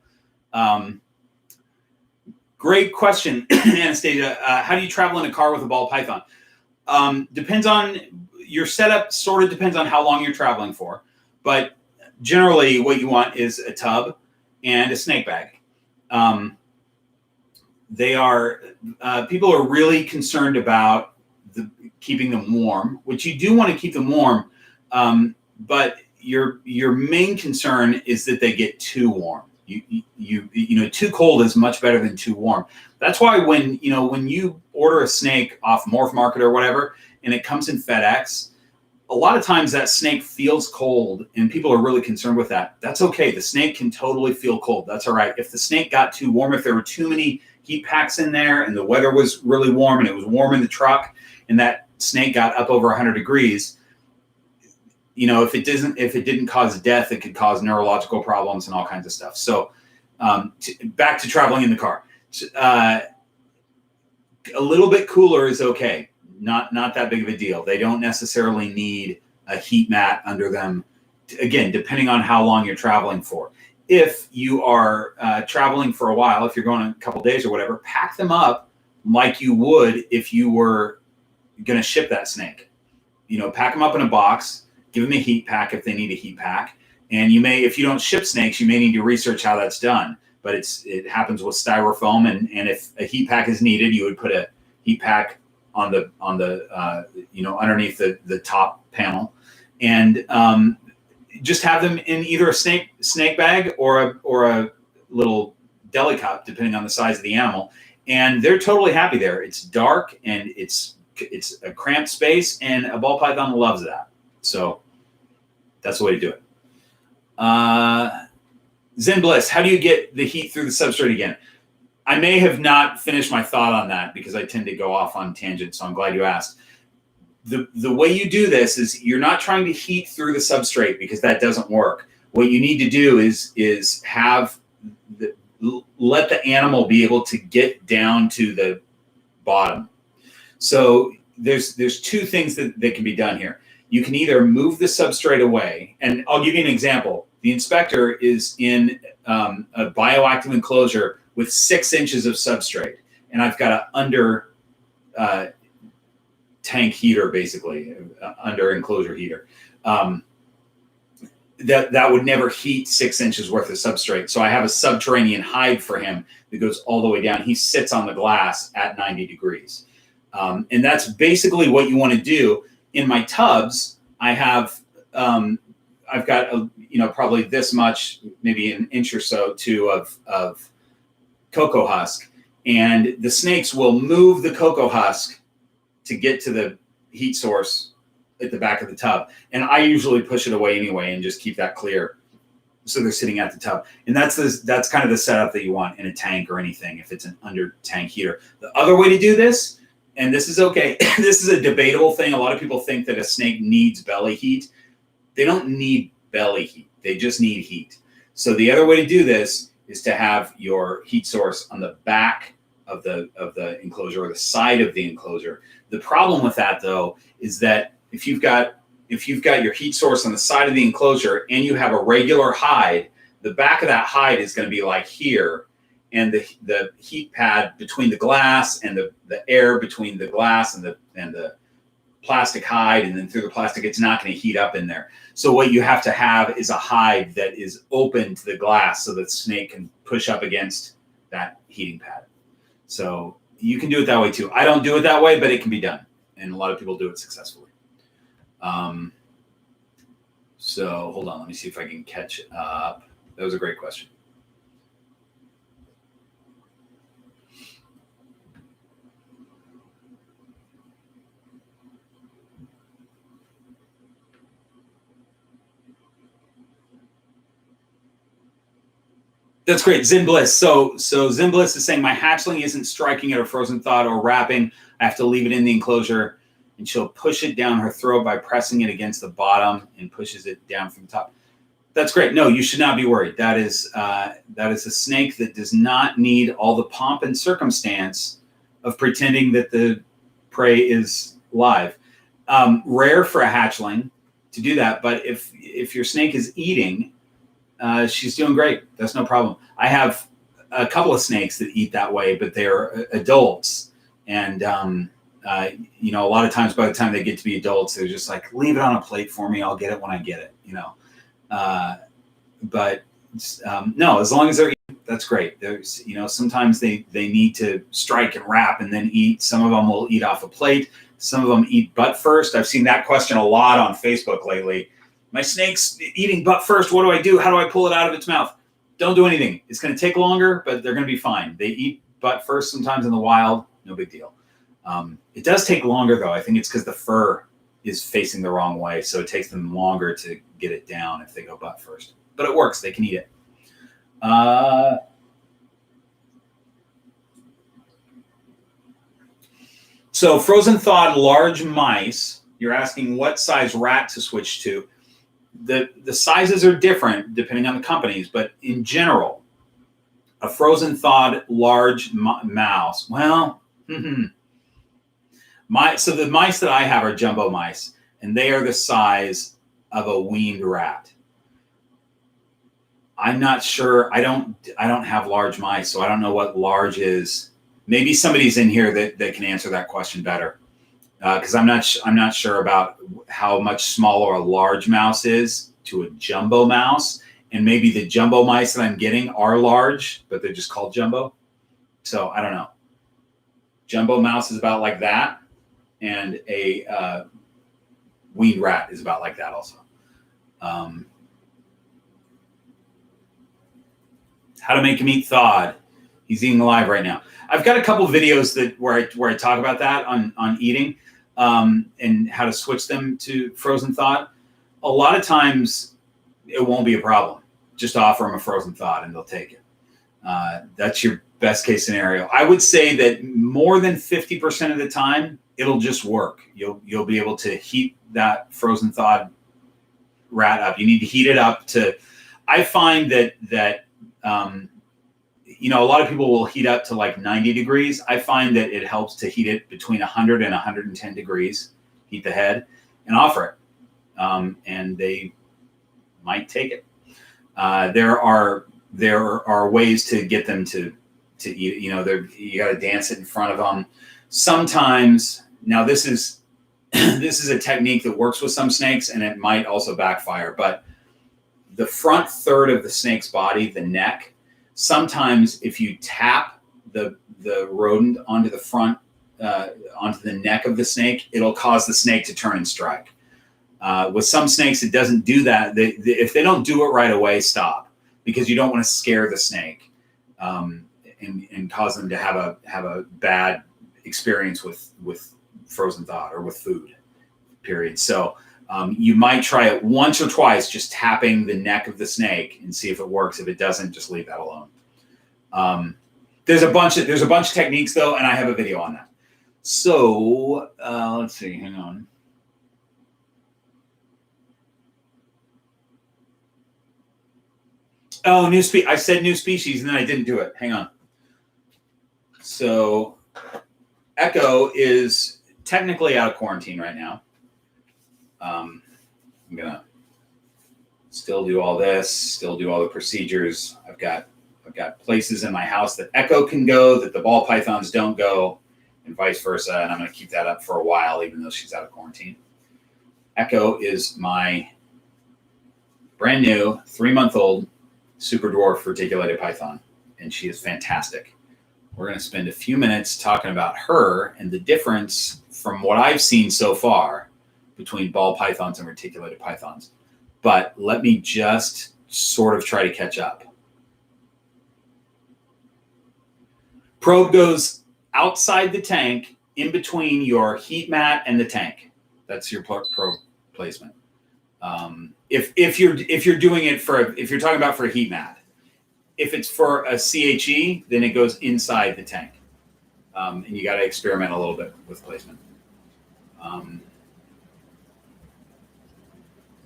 great question, Anastasia. How do you travel in a car with a ball python? Depends on your setup. Sort of depends on how long you're traveling for, but generally, what you want is a tub and a snake bag. People are really concerned about keeping them warm, which you do want to keep them warm. But your main concern is that they get too warm. Too cold is much better than too warm. That's why when you order a snake off Morph Market or whatever, and it comes in FedEx, a lot of times that snake feels cold, and people are really concerned with that. That's okay. The snake can totally feel cold. That's all right. If the snake got too warm, if there were too many heat packs in there, and the weather was really warm, and it was warm in the truck, and that snake got up over 100 degrees. If it didn't cause death, it could cause neurological problems and all kinds of stuff. So back to traveling in the car. A little bit cooler is okay. Not that big of a deal. They don't necessarily need a heat mat under them. Again, depending on how long you're traveling for. If you are traveling for a while, if you're going a couple days or whatever, pack them up like you would if you were going to ship that snake. Pack them up in a box. Give them a heat pack if they need a heat pack. And you may, if you don't ship snakes, you may need to research how that's done. But it happens with styrofoam, and if a heat pack is needed, you would put a heat pack on the underneath the top panel, and just have them in either a snake bag or a little deli cup, depending on the size of the animal. And they're totally happy there. It's dark and it's a cramped space, and a ball python loves that. So that's the way to do it. Zen Bliss, how do you get the heat through the substrate again? I may have not finished my thought on that because I tend to go off on tangents, so I'm glad you asked. The way you do this is you're not trying to heat through the substrate, because that doesn't work. What you need to do is let the animal be able to get down to the bottom. So there's two things that can be done here. You can either move the substrate away, and I'll give you an example. The inspector is in a bioactive enclosure with 6 inches of substrate, and I've got an under tank heater, basically, under enclosure heater. That would never heat 6 inches worth of substrate. So I have a subterranean hide for him that goes all the way down. He sits on the glass at 90 degrees. And that's basically what you want to do. In my tubs, I have, I've got, probably this much, maybe an inch or so too of cocoa husk. And the snakes will move the cocoa husk to get to the heat source at the back of the tub. And I usually push it away anyway and just keep that clear. So they're sitting at the tub. And that's kind of the setup that you want in a tank or anything, if it's an under tank heater. The other way to do this, and this is okay, this is a debatable thing. A lot of people think that a snake needs belly heat. They don't need belly heat. They just need heat. So the other way to do this is to have your heat source on the back of the enclosure, or the side of the enclosure. The problem with that, though, is that if you've got your heat source on the side of the enclosure and you have a regular hide, the back of that hide is going to be like here, and the heat pad between the glass and the air between the glass and the plastic hide, and then through the plastic, it's not going to heat up in there. So what you have to have is a hide that is open to the glass so that the snake can push up against that heating pad. So you can do it that way too. I don't do it that way, but it can be done, and a lot of people do it successfully. So hold on, let me see if I can catch up. That was a great question. That's great. Zen Bliss. So Zen Bliss is saying my hatchling isn't striking at a frozen thawed or wrapping. I have to leave it in the enclosure, and she'll push it down her throat by pressing it against the bottom and pushes it down from the top. That's great. No, you should not be worried. That is a snake that does not need all the pomp and circumstance of pretending that the prey is live. Rare for a hatchling to do that, but if your snake is eating, she's doing great. That's no problem. I have a couple of snakes that eat that way, but they're adults. And, a lot of times by the time they get to be adults, they're just like, leave it on a plate for me. I'll get it when I get it, But no, as long as they're eating, that's great. There's, sometimes they need to strike and wrap and then eat. Some of them will eat off a plate. Some of them eat butt first. I've seen that question a lot on Facebook lately. My snake's eating butt first. What do I do? How do I pull it out of its mouth? Don't do anything. It's going to take longer, but they're going to be fine. They eat butt first sometimes in the wild. No big deal. It does take longer, though. I think it's because the fur is facing the wrong way, so it takes them longer to get it down if they go butt first. But it works. They can eat it. So frozen thawed large mice, you're asking what size rat to switch to. The sizes are different depending on the companies, but in general, a frozen thawed large mouse, well, so the mice that I have are jumbo mice, and they are the size of a weaned rat. I'm not sure. I don't have large mice, so I don't know what large is. Maybe somebody's in here that can answer that question better, because I'm not sure about how much smaller a large mouse is to a jumbo mouse, and maybe the jumbo mice that I'm getting are large, but they're just called jumbo. So I don't know. Jumbo mouse is about like that, and a weaned rat is about like that also. How to make him eat thawed. He's eating alive right now. I've got a couple of videos where I talk about that on eating and how to switch them to frozen thawed. A lot of times it won't be a problem. Just offer them a frozen thawed and they'll take it. That's your best case scenario. I would say that more than 50% of the time it'll just work. You'll be able to heat that frozen thawed rat up. You need to heat it up to. I find that a lot of people will heat up to like 90 degrees. I find that it helps to heat it between 100 and 110 degrees, heat the head, and offer it. And they might take it. There are ways to get them to eat it. You got to dance it in front of them. Sometimes, now this is a technique that works with some snakes, and it might also backfire, but the front third of the snake's body, the neck, sometimes if you tap the rodent onto the front, onto the neck of the snake, it'll cause the snake to turn and strike. With some snakes, it doesn't do that. If they don't do it right away, stop, because you don't want to scare the snake and cause them to have a bad experience with frozen thawed or with food, period. So you might try it once or twice, just tapping the neck of the snake and see if it works. If it doesn't, just leave that alone. There's a bunch of techniques though, and I have a video on that. So let's see, hang on. Oh, I said new species, and then I didn't do it. Hang on. So Echo is technically out of quarantine right now. I'm gonna still do all this, still do all the procedures. I've got places in my house that Echo can go that the ball pythons don't go, and vice versa. And I'm gonna keep that up for a while, even though she's out of quarantine. Echo is my brand new 3-month-old super dwarf reticulated python, and she is fantastic. We're gonna spend a few minutes talking about her and the difference from what I've seen so far between ball pythons and reticulated pythons. But let me just sort of try to catch up. Probe goes outside the tank, in between your heat mat and the tank. That's your probe placement. If you're doing it if you're talking about for a heat mat, if it's for a CHE, then it goes inside the tank, and you got to experiment a little bit with placement.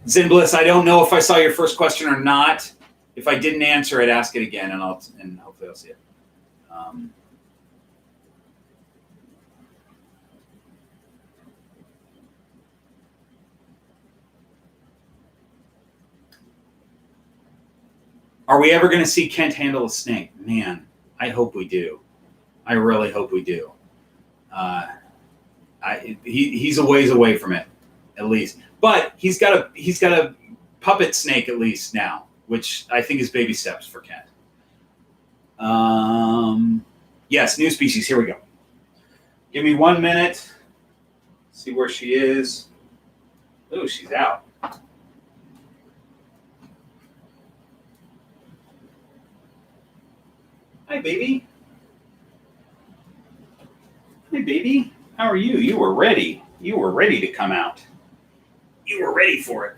Zen Bliss, I don't know if I saw your first question or not. If I didn't answer it, ask it again, and hopefully I'll see it. Are we ever going to see Kent handle a snake? Man, I hope we do. I really hope we do. He's a ways away from it, at least. But he's got a puppet snake at least now, which I think is baby steps for Kent. Yes, new species. Here we go. Give me 1 minute. See where she is. Oh, she's out. Hi, baby. Hi, baby. How are you? You were ready. You were ready to come out. You were ready for it.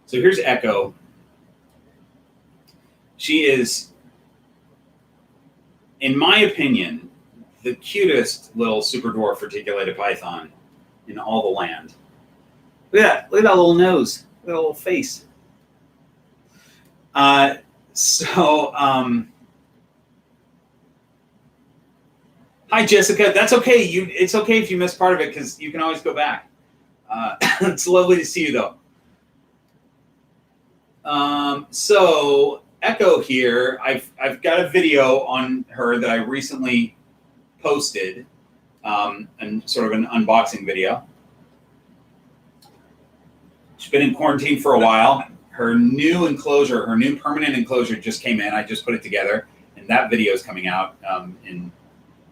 So here's Echo. She is, in my opinion, the cutest little super dwarf reticulated python in all the land. Look at that. Look at that little nose. Look at that little face. Hi, Jessica. That's okay. It's okay if you miss part of it because you can always go back. It's lovely to see you, though. So Echo here, I've got a video on her that I recently posted, and sort of an unboxing video. She's been in quarantine for a while. Her new enclosure, her new permanent enclosure just came in. I just put it together, and that video is coming out in,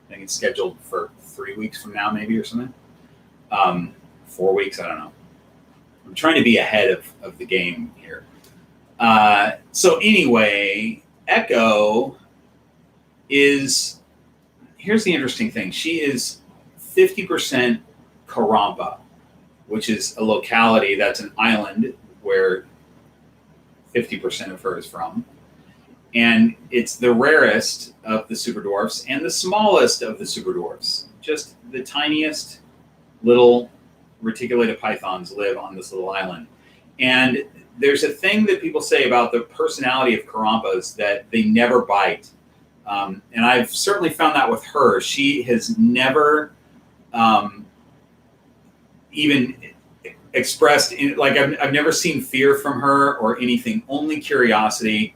I think it's scheduled for 3 weeks from now, maybe, or something. 4 weeks, I don't know. I'm trying to be ahead of the game here. So anyway, Echo is, here's the interesting thing. She is 50% Karompa, which is a locality that's an island where 50% of her is from. And it's the rarest of the super dwarfs and the smallest of the super dwarfs. Just the tiniest little reticulated pythons live on this little island. And there's a thing that people say about the personality of Karompas that they never bite. And I've certainly found that with her. She has never even expressed, I've never seen fear from her or anything, only curiosity.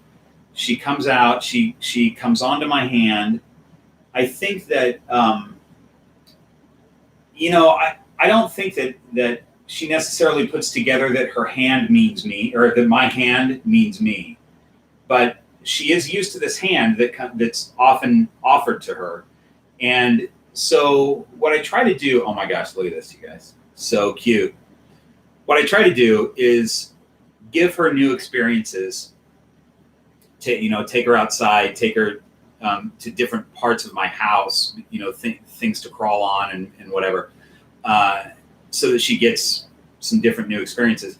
She comes out, she comes onto my hand. I think that, I don't think that she necessarily puts together that her hand means me or that my hand means me. But she is used to this hand that's often offered to her. And so what I try to do, oh my gosh, look at this, you guys. So cute. What I try to do is give her new experiences, take her outside, take her to different parts of my house, things to crawl on and whatever, so that she gets some different new experiences.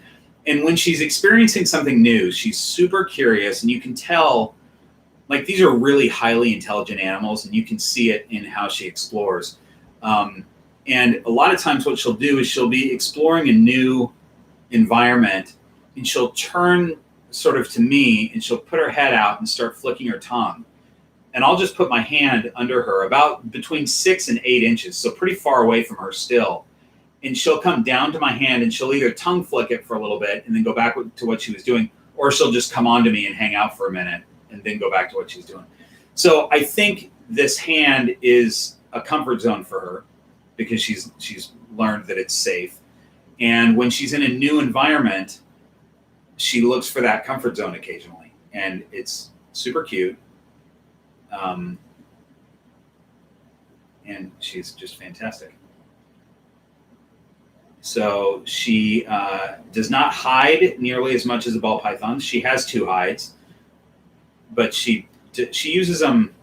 And when she's experiencing something new, she's super curious, and you can tell, like, these are really highly intelligent animals, and you can see it in how she explores. And a lot of times what she'll do is she'll be exploring a new environment, and she'll turn sort of to me, and she'll put her head out and start flicking her tongue. And I'll just put my hand under her about between 6 and 8 inches, so pretty far away from her still. And she'll come down to my hand, and she'll either tongue flick it for a little bit and then go back to what she was doing, or she'll just come onto me and hang out for a minute and then go back to what she's doing. So I think this hand is a comfort zone for her because she's learned that it's safe. And when she's in a new environment, she looks for that comfort zone occasionally, and it's super cute. And she's just fantastic. So she does not hide nearly as much as a ball python. She has 2 hides, but she uses them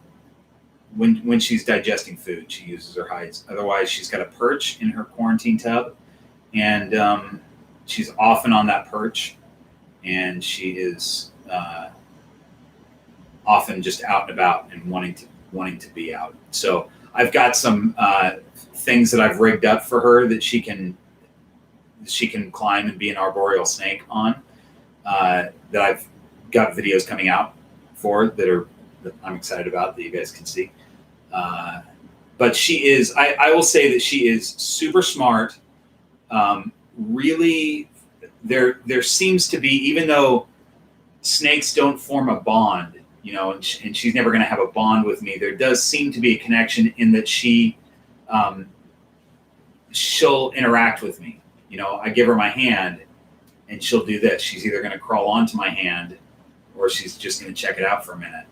when she's digesting food. She uses her hides. Otherwise, she's got a perch in her quarantine tub, and she's often on that perch, and she is often just out and about and wanting to be out. So I've got some things that I've rigged up for her that she can climb and be an arboreal snake on, that I've got videos coming out for that I'm excited about that you guys can see. But she is, I will say that she is super smart. Really, there seems to be, even though snakes don't form a bond, and she's never going to have a bond with me, there does seem to be a connection in that she'll interact with me. I give her my hand, and she'll do this. She's either going to crawl onto my hand, or she's just going to check it out for a minute.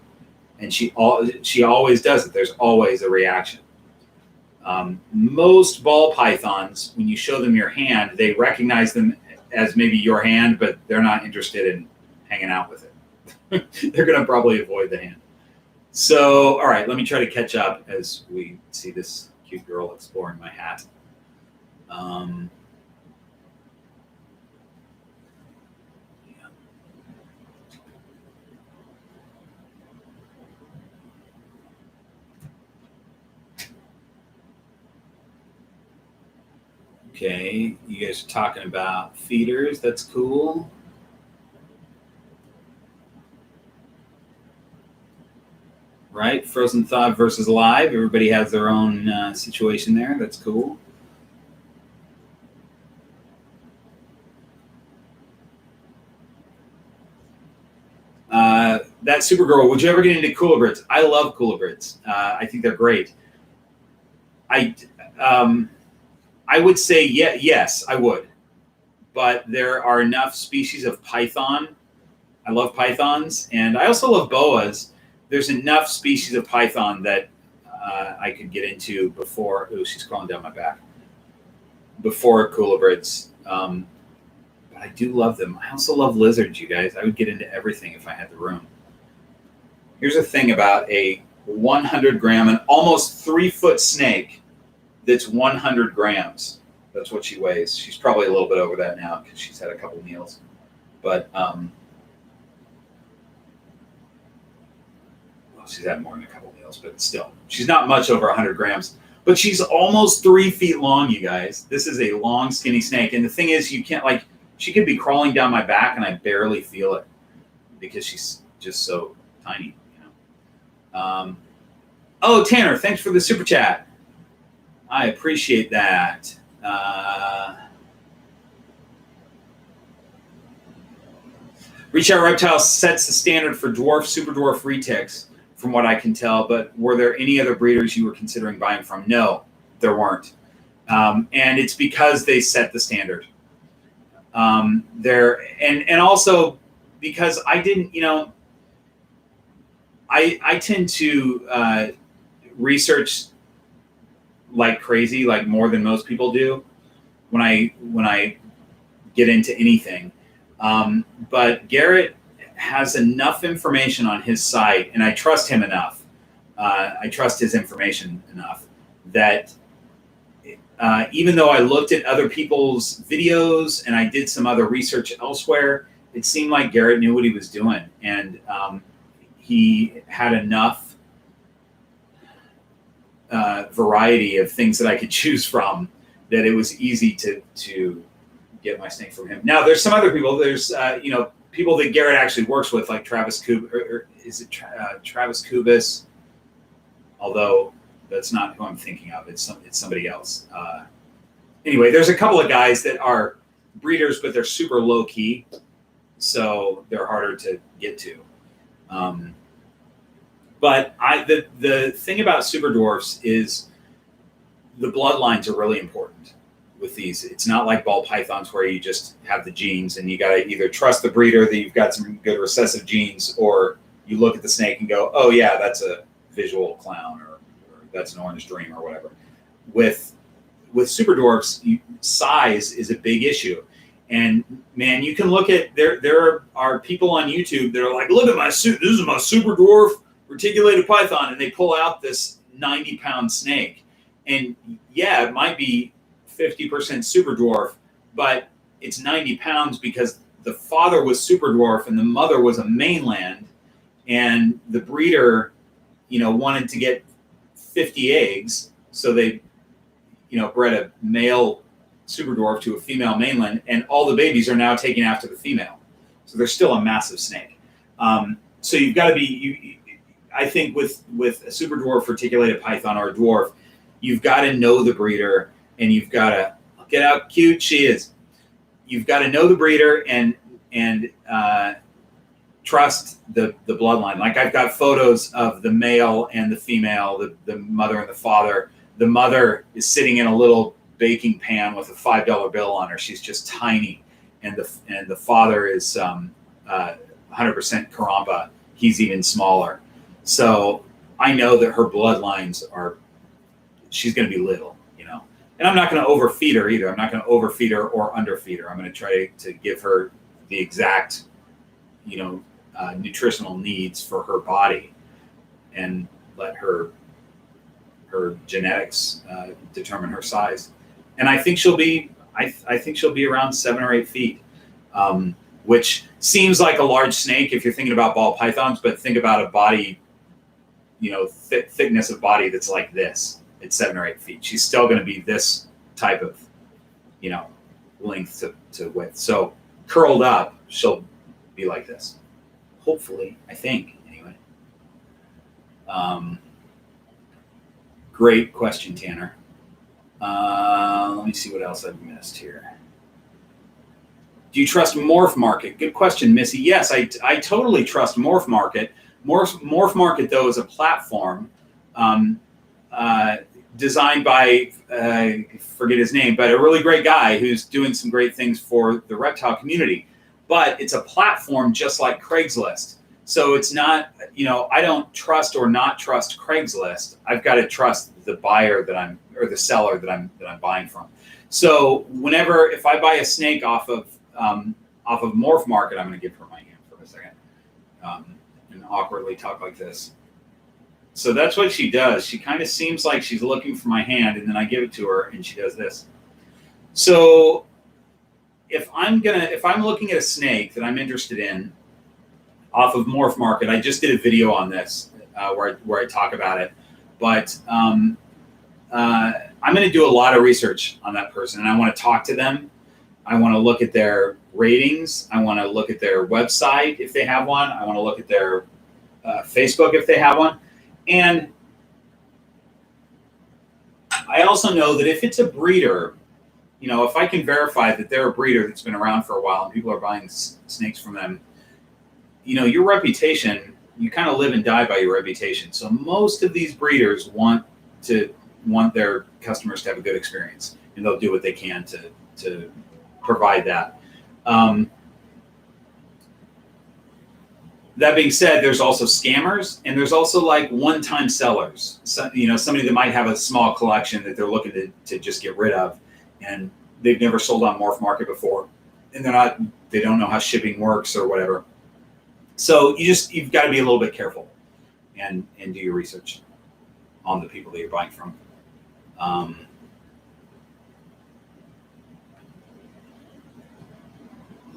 And she always does it. There's always a reaction. Most ball pythons, when you show them your hand, they recognize them as maybe your hand, but they're not interested in hanging out with it. They're going to probably avoid the hand. So, all right, let me try to catch up as we see this cute girl exploring my hat. Okay, you guys are talking about feeders. That's cool. Right, frozen thawed versus live. Everybody has their own situation there. That's cool. That Supergirl, would you ever get into coolibrids? I love coolibrids. I think they're great. I would say yes, I would. But there are enough species of python. I love pythons, and I also love boas. There's enough species of python that I could get into before. Oh, she's crawling down my back. Before coolibrids. But I do love them. I also love lizards, you guys. I would get into everything if I had the room. Here's the thing about a 100 gram, an almost 3-foot snake that's 100 grams. That's what she weighs. She's probably a little bit over that now because she's had a couple meals. But well, she's had more than a couple meals, but still, she's not much over 100 grams. But she's almost 3 feet long, you guys. This is a long, skinny snake. And the thing is, you can't, like, she could be crawling down my back and I barely feel it because she's just so tiny. Oh, Tanner, thanks for the super chat. I appreciate that. Reach Out Reptiles sets the standard for dwarf, super dwarf retics, from what I can tell. But were there any other breeders you were considering buying from? No, there weren't. And it's because they set the standard. And also because I didn't, I tend to research like crazy, like more than most people do when I get into anything. But Garrett has enough information on his site, and I trust him enough. I trust his information enough that even though I looked at other people's videos and I did some other research elsewhere, it seemed like Garrett knew what he was doing, and he had enough variety of things that I could choose from that it was easy to get my snake from him. Now, there's some other people. There's people that Garrett actually works with, like Travis Travis Kubis, although that's not who I'm thinking of. It's somebody else. Anyway, there's a couple of guys that are breeders, but they're super low key, so they're harder to get to. But the thing about super dwarfs is the bloodlines are really important with these. It's not like ball pythons where you just have the genes and you got to either trust the breeder that you've got some good recessive genes, or you look at the snake and go, oh yeah, that's a visual clown, or that's an orange dream, or whatever. With super dwarfs, size is a big issue. And man, you can look at, there are people on YouTube that are like, look at this is my super dwarf reticulated python, and they pull out this 90-pound snake. And yeah, it might be 50% super dwarf, but it's 90 pounds because the father was super dwarf and the mother was a mainland, and the breeder, wanted to get 50 eggs, so they, bred a male super dwarf to a female mainland, and all the babies are now taken after the female. So they're still a massive snake. So you've got to be, I think with a super dwarf reticulated python or a dwarf, you've got to know the breeder, and you've got to look at how cute she is. You've got to know the breeder and trust the bloodline. Like, I've got photos of the male and the female, the mother and the father. The mother is sitting in a little baking pan with a $5 bill on her. She's just tiny, and the father is 100% Karamba. He's even smaller. So I know that her bloodlines she's going to be little, And I'm not going to overfeed her either. I'm not going to overfeed her or underfeed her. I'm going to try to give her the exact, nutritional needs for her body. and let her genetics determine her size. And I think she'll be around 7 or 8 feet, which seems like a large snake if you're thinking about ball pythons, but think about a body, thickness of body that's like this. It's 7 or 8 feet. She's still going to be this type of, length to width. So curled up, she'll be like this. Hopefully, I think, anyway. Great question, Tanner. Let me see what else I've missed here. Do you trust Morph Market? Good question, Missy. Yes, I totally trust Morph Market. Morph Market, though, is a platform designed by, forget his name, but a really great guy who's doing some great things for the reptile community. But it's a platform just like Craigslist. So it's not, I don't trust or not trust Craigslist. I've got to trust the buyer or the seller that I'm buying from. So if I buy a snake off of Morph Market, I'm going to give her my hand for a second and awkwardly talk like this. So that's what she does. She kind of seems like she's looking for my hand, and then I give it to her, and she does this. So if I'm looking at a snake that I'm interested in off of Morph Market, I just did a video on this where I talk about it, but I'm going to do a lot of research on that person, and I want to talk to them. I want to look at their ratings. I want to look at their website if they have one. I want to look at their Facebook if they have one. And I also know that if it's a breeder, if I can verify that they're a breeder that's been around for a while and people are buying snakes from them, your reputation, you kind of live and die by your reputation. So most of these breeders want their customers to have a good experience, and they'll do what they can to provide that. That being said, there's also scammers, and there's also like one-time sellers. So, somebody that might have a small collection that they're looking to just get rid of, and they've never sold on Morph Market before, and they don't know how shipping works or whatever. So you've got to be a little bit careful and do your research on the people that you're buying from.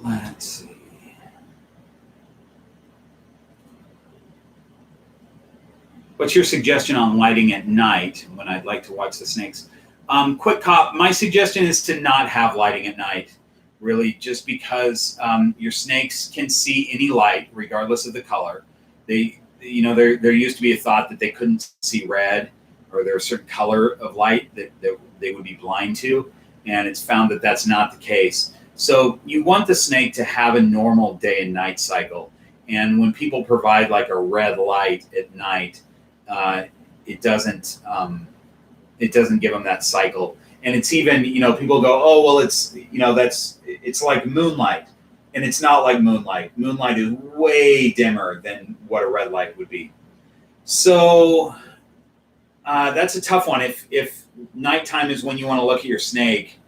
Let's see. What's your suggestion on lighting at night when I'd like to watch the snakes? Quick cop, my suggestion is to not have lighting at night, really, just because your snakes can see any light regardless of the color. There used to be a thought that they couldn't see red, or there a certain color of light that they would be blind to, and it's found that that's not the case. So you want the snake to have a normal day and night cycle, and when people provide like a red light at night, it doesn't give them that cycle. And it's even, people go, oh, well, it's like moonlight, and it's not like moonlight. Moonlight is way dimmer than what a red light would be. So that's a tough one. If nighttime is when you want to look at your snake,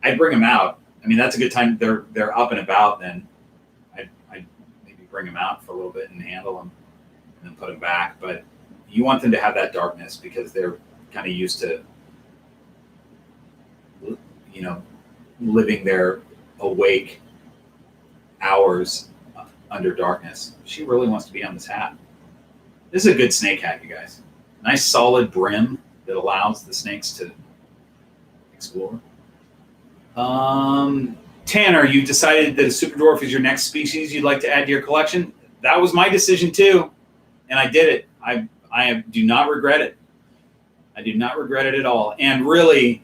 I'd bring them out. I mean, that's a good time. They're up and about. Then I'd maybe bring them out for a little bit and handle them, and then put them back. But you want them to have that darkness because they're kind of used to, living their awake hours under darkness. She really wants to be on this hat. This is a good snake hat, you guys. Nice solid brim that allows the snakes to explore. Tanner, you decided that a super dwarf is your next species you'd like to add to your collection. That was my decision too, and I did it. I do not regret it. I do not regret it at all. And really,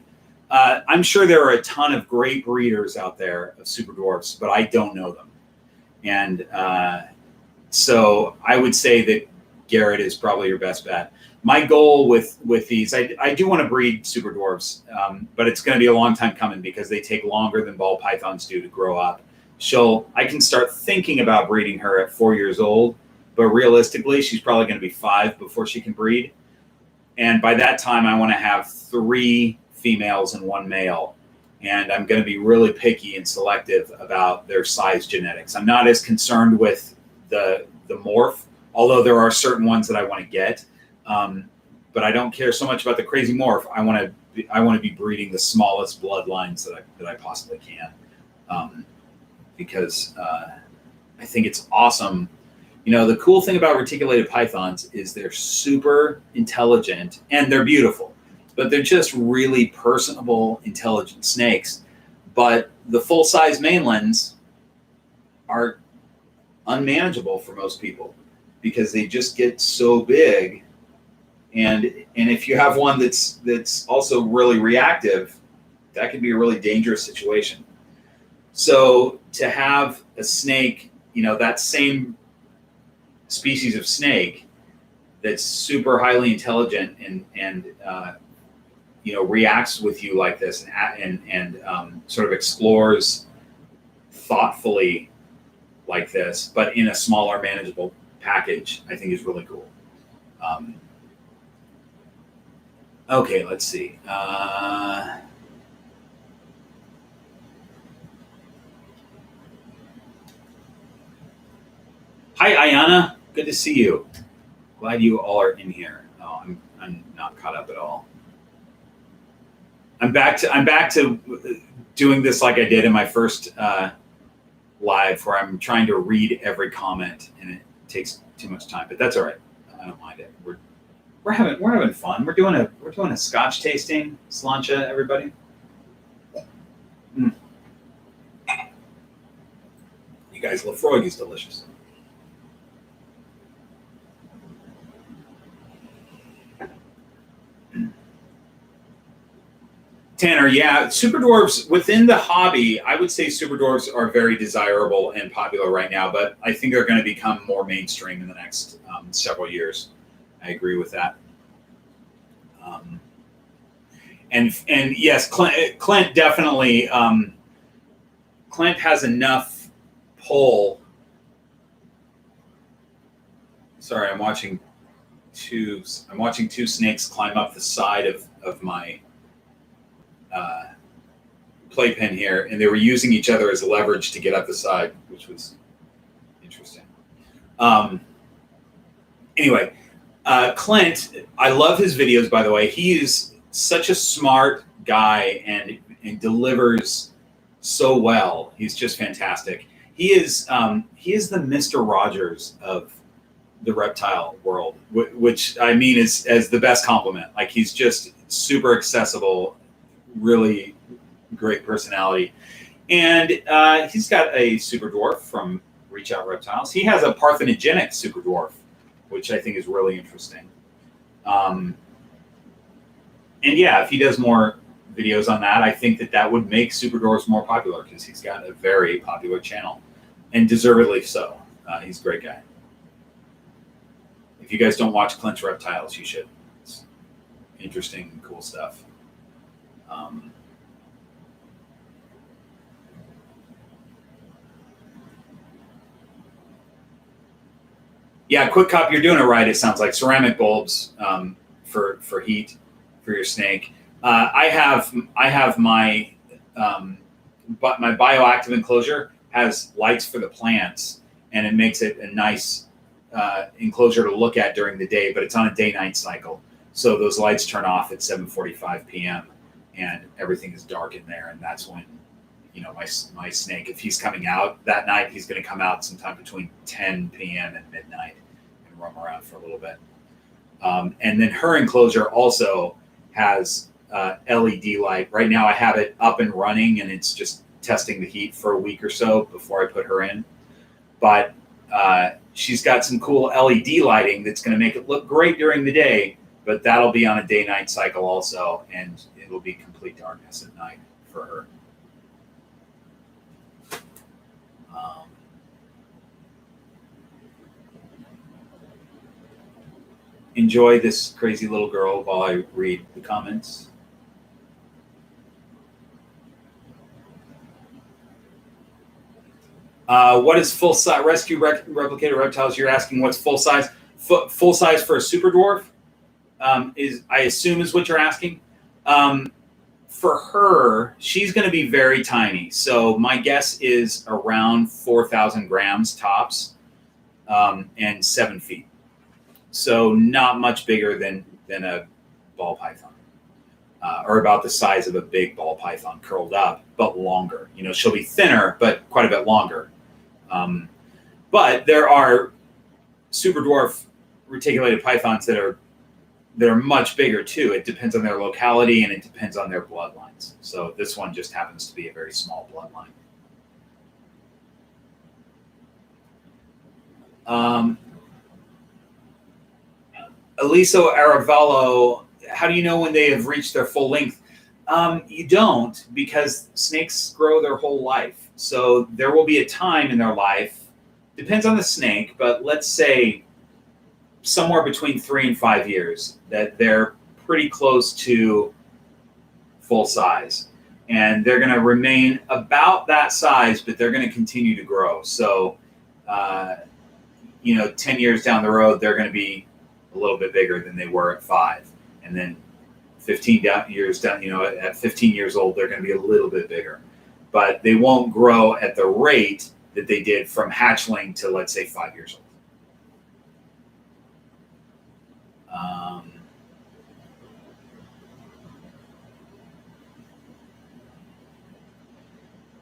I'm sure there are a ton of great breeders out there of super dwarfs, but I don't know them. And so I would say that Garrett is probably your best bet. My goal with these, I do want to breed super dwarfs, but it's going to be a long time coming because they take longer than ball pythons do to grow up. I can start thinking about breeding her at 4 years old, but realistically, she's probably going to be 5 before she can breed. And by that time, I want to have 3 females and 1 male. And I'm going to be really picky and selective about their size genetics. I'm not as concerned with the morph Although there are certain ones that I want to get, but I don't care so much about the crazy morph. I want to be breeding the smallest bloodlines that I possibly can, because I think it's awesome. You know, the cool thing about reticulated pythons is they're super intelligent and they're beautiful, but they're just really personable, intelligent snakes. But the full-size mainlands are unmanageable for most people because they just get so big. And if you have one that's also really reactive, that can be a really dangerous situation. So to have a snake, you know, that same species of snake that's super highly intelligent and you know, reacts with you like this and sort of explores thoughtfully like this, but in a smaller, manageable package, I think is really cool. Okay, let's see. Hi, Ayana. Good to see you. Glad you all are in here. Oh, I'm not caught up at all. I'm back to doing this like I did in my first live, where I'm trying to read every comment, and it takes too much time. But that's all right. I don't mind it. We're having fun. We're doing a Scotch tasting, Sláinte, everybody. You guys, Lefroy is delicious. Tanner, yeah, super dwarves within the hobby, I would say super dwarves are very desirable and popular right now, but I think they're going to become more mainstream in the next several years. I agree with that. And yes, Clint definitely. Clint has enough pull. Sorry, I'm watching two snakes climb up the side of my playpen here, and they were using each other as leverage to get up the side, which was interesting. Anyway, Clint, I love his videos, by the way. He is such a smart guy and delivers so well. He's just fantastic. He is the Mr. Rogers of the reptile world, which I mean is as the best compliment. Like, he's just super accessible, really great personality. And he's got a super dwarf from Reach Out Reptiles. He has a parthenogenic super dwarf, which I think is really interesting. And yeah, if he does more videos on that, I think that would make super dwarfs more popular, because he's got a very popular channel, and deservedly so. He's a great guy. If you guys don't watch Clint's Reptiles, you should. It's interesting and cool stuff. Yeah, Quick Cop, you're doing it right. It sounds like ceramic bulbs for heat for your snake. I have my my bioactive enclosure has lights for the plants, and it makes it a nice enclosure to look at during the day. But it's on a day-night cycle, so those lights turn off at 7:45 p.m. and everything is dark in there, and that's when, you know, my snake, if he's coming out that night, he's going to come out sometime between 10 p.m. and midnight and roam around for a little bit. And then her enclosure also has LED light. Right now I have it up and running, and it's just testing the heat for a week or so before I put her in. But she's got some cool LED lighting that's going to make it look great during the day, but that'll be on a day-night cycle also, and it'll be complete darkness at night for her. Enjoy this crazy little girl while I read the comments. What is full size rescue replicated reptiles? You're asking what's full size? Full size for a super dwarf is, I assume, is what you're asking. For her, she's going to be very tiny. So my guess is around 4,000 grams tops. and 7 feet. So not much bigger than a ball python, or about the size of a big ball python curled up, but longer. She'll be thinner, but quite a bit longer. But there are super dwarf reticulated pythons that are much bigger too. It depends on their locality and it depends on their bloodlines. So this one just happens to be a very small bloodline. Eliso Aravello, how do you know when they have reached their full length? You don't, because snakes grow their whole life. So there will be a time in their life, depends on the snake, but let's say somewhere between 3 and 5 years, that they're pretty close to full size. And they're going to remain about that size, but they're going to continue to grow. So, 10 years down the road, they're going to be a little bit bigger than they were at 5. And then 15 years down, at 15 years old, they're going to be a little bit bigger. But they won't grow at the rate that they did from hatchling to, let's say, 5 years old.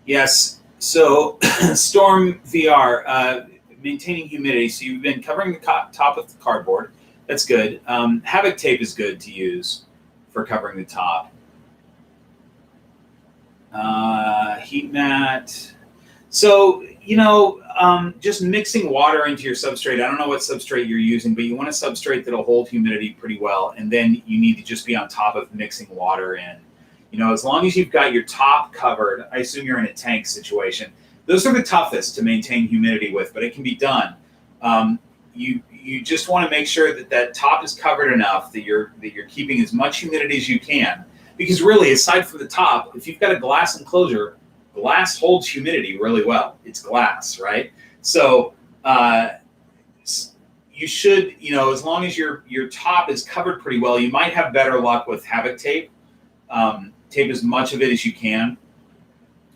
Yes. So Storm VR, maintaining humidity. So you've been covering the top of the cardboard. That's good. Havoc tape is good to use for covering the top. Heat mat. So, just mixing water into your substrate. I don't know what substrate you're using, but you want a substrate that'll hold humidity pretty well. And then you need to just be on top of mixing water in. As long as you've got your top covered, I assume you're in a tank situation. Those are the toughest to maintain humidity with, but it can be done. You just want to make sure that top is covered enough that you're keeping as much humidity as you can. Because really, aside from the top, if you've got a glass enclosure, glass holds humidity really well. It's glass, right? So you should, as long as your top is covered pretty well, you might have better luck with Havoc tape. Tape as much of it as you can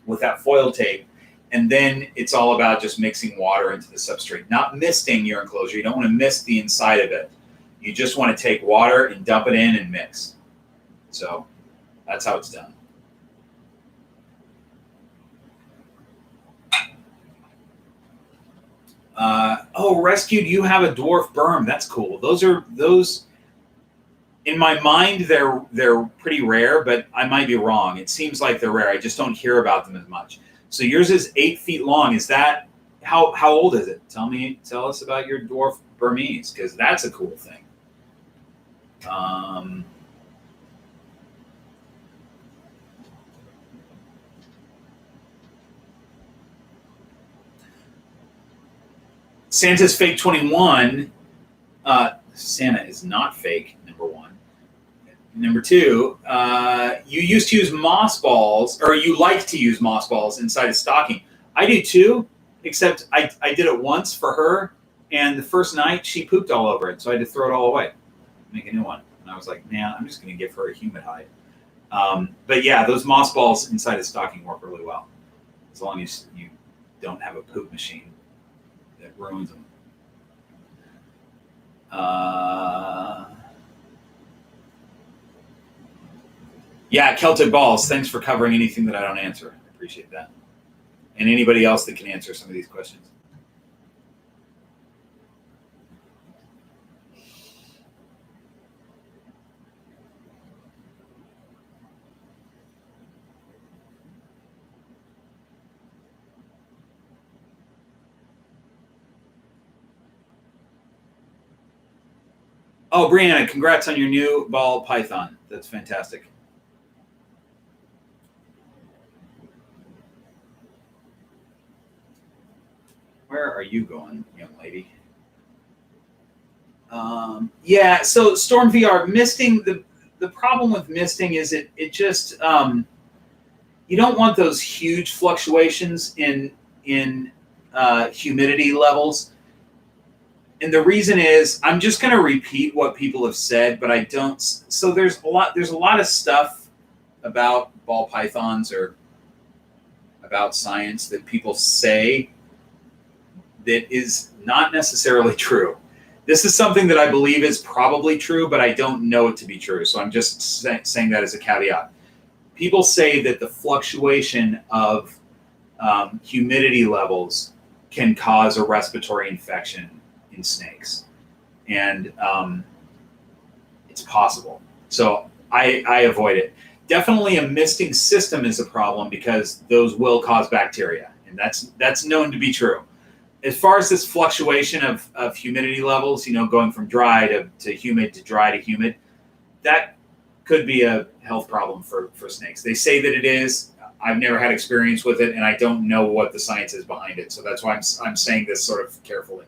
with that foil tape. And then it's all about just mixing water into the substrate, not misting your enclosure. You don't want to mist the inside of it. You just want to take water and dump it in and mix. So that's how it's done. Rescued, you have a dwarf berm. That's cool. Those in my mind, they're pretty rare, but I might be wrong. It seems like they're rare. I just don't hear about them as much. So yours is 8 feet long. Is that how old is it? Tell us about your dwarf Burmese, because that's a cool thing. Santa's fake 21. Santa is not fake, number one. Number two, you used to use moss balls, or you like to use moss balls inside a stocking. I do too, except I did it once for her, and the first night she pooped all over it, so I had to throw it all away, make a new one. And I was like, man, I'm just going to give her a humid hide. But yeah, those moss balls inside a stocking work really well, as long as you don't have a poop machine that ruins them. Yeah, Celtic balls. Thanks for covering anything that I don't answer. I appreciate that. And anybody else that can answer some of these questions. Oh, Brianna, congrats on your new ball python. That's fantastic. Where are you going, young lady? Yeah, so Storm VR, misting, the problem with misting is it just, you don't want those huge fluctuations in humidity levels. And the reason is, I'm just going to repeat what people have said, but I don't. So there's a lot of stuff about ball pythons or about science that people say, that is not necessarily true. This is something that I believe is probably true, but I don't know it to be true. So I'm just saying that as a caveat. People say that the fluctuation of humidity levels can cause a respiratory infection in snakes. And it's possible. So I avoid it. Definitely a misting system is a problem because those will cause bacteria. And that's known to be true. As far as this fluctuation of humidity levels, going from dry to humid to dry to humid, that could be a health problem for snakes. They say that it is. I've never had experience with it, and I don't know what the science is behind it. So that's why I'm saying this sort of carefully.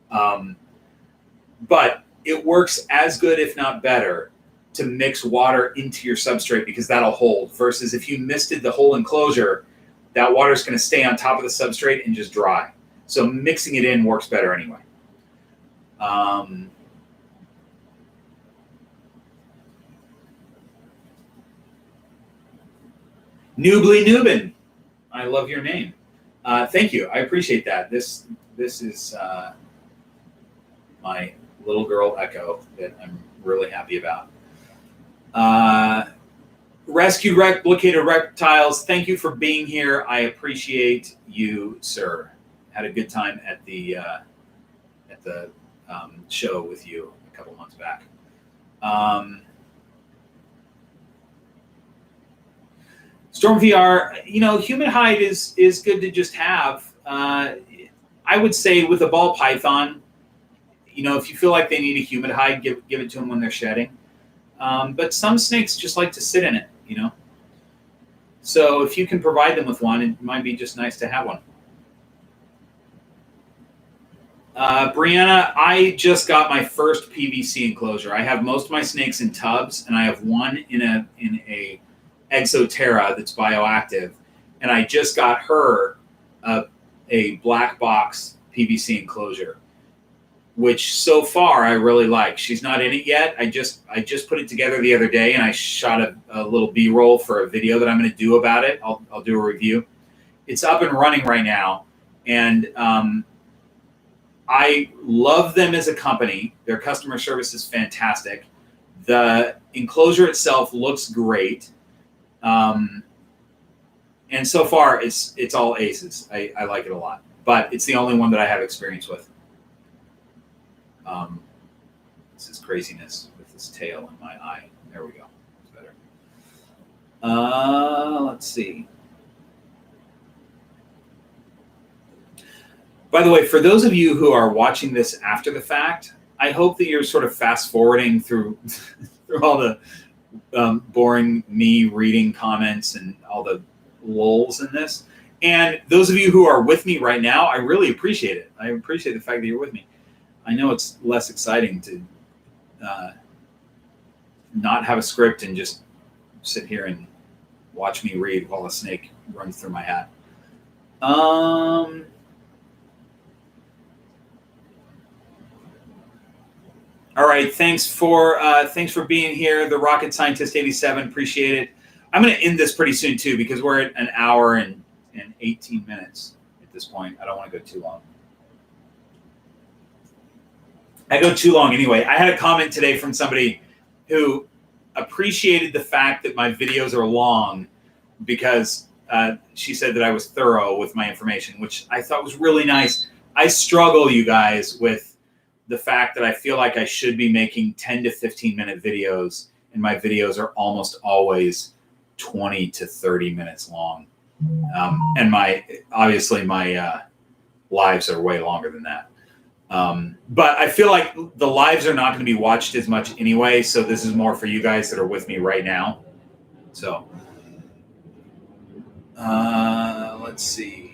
But it works as good, if not better, to mix water into your substrate because that'll hold. Versus if you misted the whole enclosure, that water is going to stay on top of the substrate and just dry. So mixing it in works better anyway. Noobly Nubin, I love your name. Thank you. I appreciate that. This is my little girl Echo that I'm really happy about. Rescue Replicated Reptiles, thank you for being here. I appreciate you, sir. Had a good time at the show with you a couple months back. Storm VR, human hide is good to just have. I would say with a ball python, if you feel like they need a humid hide, give it to them when they're shedding. But some snakes just like to sit in it, So if you can provide them with one, it might be just nice to have one. Brianna, I just got my first PVC enclosure. I have most of my snakes in tubs, and I have one in a Exoterra that's bioactive, and I just got her a black box PVC enclosure, which so far I really like. She's not in it yet. I just put it together the other day, and I shot a little B-roll for a video that I'm going to do about it. I'll do a review. It's up and running right now, and I love them as a company. Their customer service is fantastic. The enclosure itself looks great. And so far, it's all aces. I like it a lot. But it's the only one that I have experience with. This is craziness with this tail in my eye. There we go. It's better. Let's see. By the way, for those of you who are watching this after the fact, I hope that you're sort of fast forwarding through all the boring me reading comments and all the lulls in this. And those of you who are with me right now, I really appreciate it. I appreciate the fact that you're with me. I know it's less exciting to not have a script and just sit here and watch me read while a snake runs through my hat. All right, thanks for being here, the Rocket Scientist 87. Appreciate it. I'm going to end this pretty soon too because we're at an hour and 18 minutes at this point. I don't want to go too long. I go too long anyway. I had a comment today from somebody who appreciated the fact that my videos are long because she said that I was thorough with my information, which I thought was really nice. I struggle, you guys, with the fact that I feel like I should be making 10 to 15 minute videos, and my videos are almost always 20 to 30 minutes long. And my lives are way longer than that. But I feel like the lives are not going to be watched as much anyway, so this is more for you guys that are with me right now. So, let's see.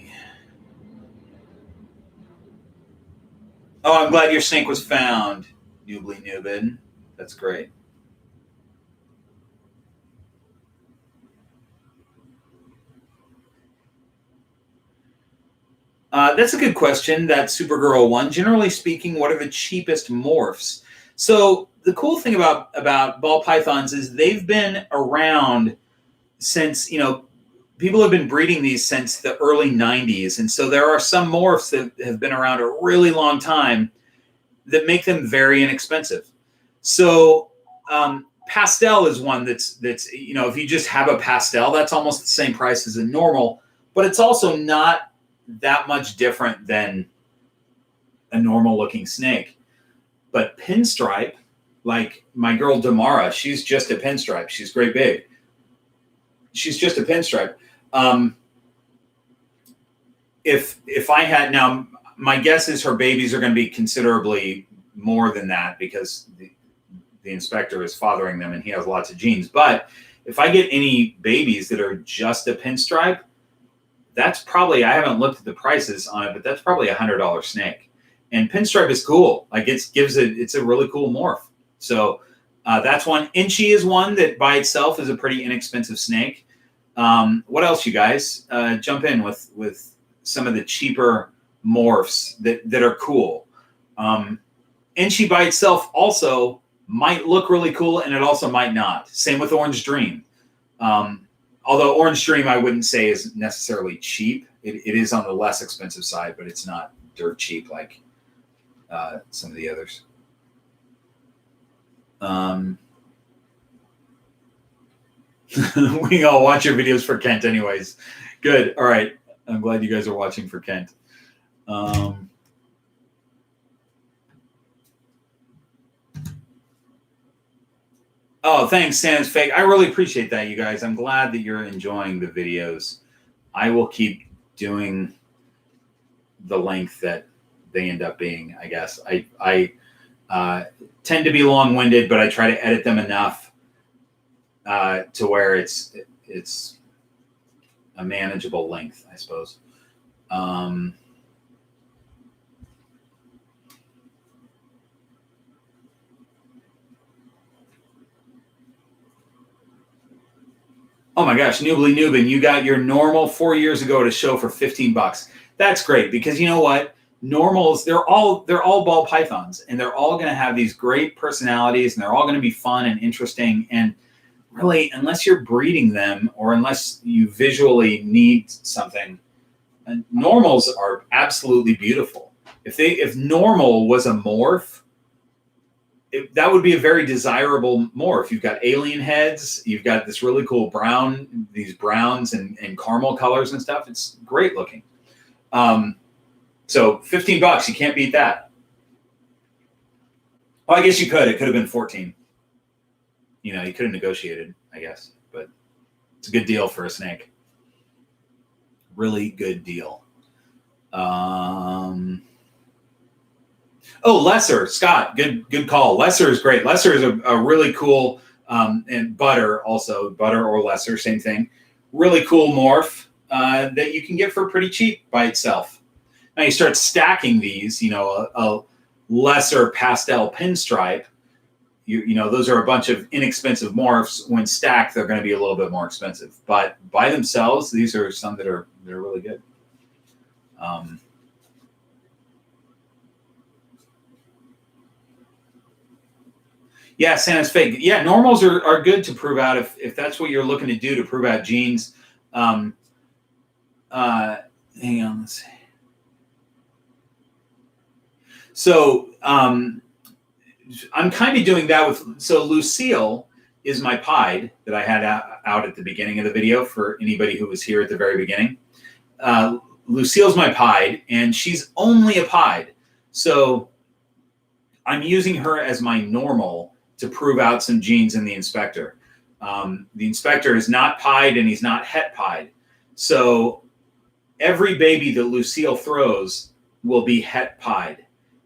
Oh, I'm glad your snake was found, Noobly Nubin. That's great. That's a good question, that Supergirl one. Generally speaking, what are the cheapest morphs? So the cool thing about ball pythons is they've been around since, people have been breeding these since the early 90s. And so there are some morphs that have been around a really long time that make them very inexpensive. So pastel is one that's, you know, if you just have a pastel, that's almost the same price as a normal, but it's also not that much different than a normal looking snake. But pinstripe, like my girl Damara, she's just a pinstripe. She's great big. She's just a pinstripe. If I had, now my guess is her babies are going to be considerably more than that because the inspector is fathering them and he has lots of genes. But if I get any babies that are just a pinstripe, that's probably, I haven't looked at the prices on it, but that's probably $100 snake. And pinstripe is cool. Like it's a really cool morph. So that's one. Inchy is one that by itself is a pretty inexpensive snake. What else, you guys? Jump in with some of the cheaper morphs that are cool. Inchy by itself also might look really cool, and it also might not. Same with Orange Dream. Although Orange Dream I wouldn't say is necessarily cheap. It is on the less expensive side, but it's not dirt cheap like some of the others. We all watch your videos for Kent anyways. Good. All right. I'm glad you guys are watching for Kent. Oh, thanks, Santa's Fake. I really appreciate that, you guys. I'm glad that you're enjoying the videos. I will keep doing the length that they end up being, I guess. I tend to be long-winded, but I try to edit them enough to where it's a manageable length, I suppose. Oh my gosh, Noobly Nubin, you got your normal 4 years ago at a show for $15. That's great because you know what? Normals, they're all ball pythons, and they're all going to have these great personalities, and they're all going to be fun and interesting. And really, unless you're breeding them or unless you visually need something, normals are absolutely beautiful. If normal was a morph, that would be a very desirable morph. You've got alien heads. You've got this really cool brown, these browns and caramel colors and stuff. It's great looking. So $15, you can't beat that. Well, I guess you could. It could have been 14. You know, you could have negotiated, I guess. But it's a good deal for a snake. Really good deal. Oh, Lesser, Scott, good call. Lesser is great. Lesser is a really cool, and Butter also, Butter or Lesser, same thing. Really cool morph that you can get for pretty cheap by itself. Now you start stacking these, you know, a Lesser pastel pinstripe, you know, those are a bunch of inexpensive morphs. When stacked, they're going to be a little bit more expensive. But by themselves, these are some that are really good. Yeah, Santa's Fake. Yeah, normals are good to prove out if that's what you're looking to do to prove out genes. Hang on, let's see. So I'm kind of doing that with, so Lucille is my pied that I had out at the beginning of the video for anybody who was here at the very beginning. Lucille's my pied, and she's only a pied. So I'm using her as my normal to prove out some genes in the inspector. The inspector is not pied and he's not het pied. So every baby that Lucille throws will be het pied,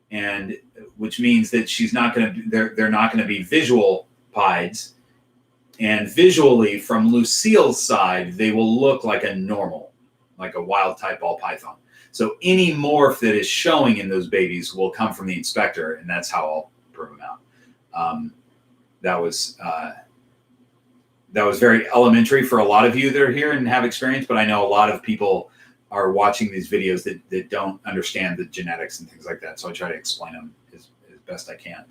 and which means that she's not going to, they're not going to be visual pieds. And visually from Lucille's side, they will look like a normal, like a wild type ball python. So any morph that is showing in those babies will come from the inspector, and that's how I'll prove them out. That was very elementary for a lot of you that are here and have experience, but I know a lot of people are watching these videos that don't understand the genetics and things like that. So I try to explain them as best I can.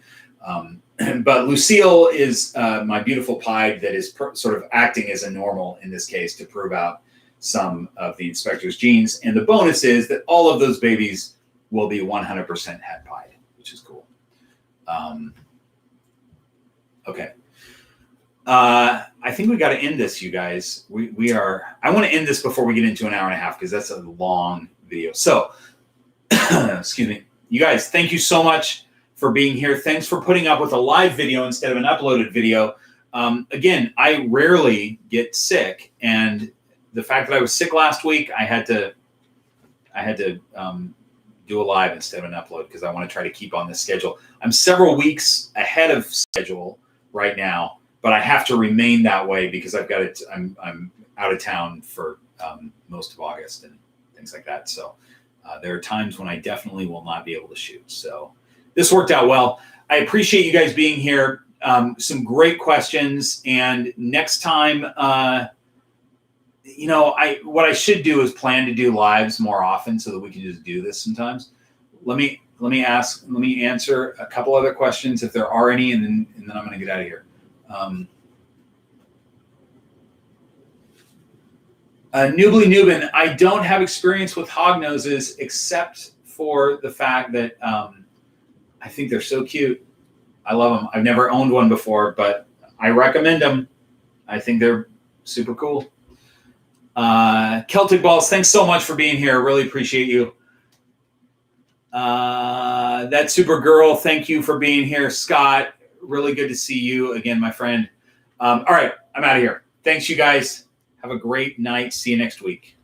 But Lucille is my beautiful pied that is sort of acting as a normal in this case to prove out some of the inspector's genes. And the bonus is that all of those babies will be 100% het pied, which is cool. Okay. I think we got to end this, you guys. I want to end this before we get into an hour and a half because that's a long video. So, excuse me. You guys, thank you so much for being here. Thanks for putting up with a live video instead of an uploaded video. Again, I rarely get sick, and the fact that I was sick last week, I had to do a live instead of an upload because I want to try to keep on this schedule. I'm several weeks ahead of schedule right now, but I have to remain that way because I'm out of town for most of August and things like that. So there are times when I definitely will not be able to shoot. So this worked out well. I appreciate you guys being here. Some great questions. And next time, what I should do is plan to do lives more often so that we can just do this sometimes. Let me answer a couple other questions if there are any, and then I'm going to get out of here. Nubin, I don't have experience with hognoses except for the fact that I think they're so cute. I love them. I've never owned one before, but I recommend them. I think they're super cool. Celtic Balls, thanks so much for being here. Really appreciate you. That super girl, thank you for being here. Scott, really good to see you again, my friend. All right, I'm out of here. Thanks, you guys. Have a great night. See you next week.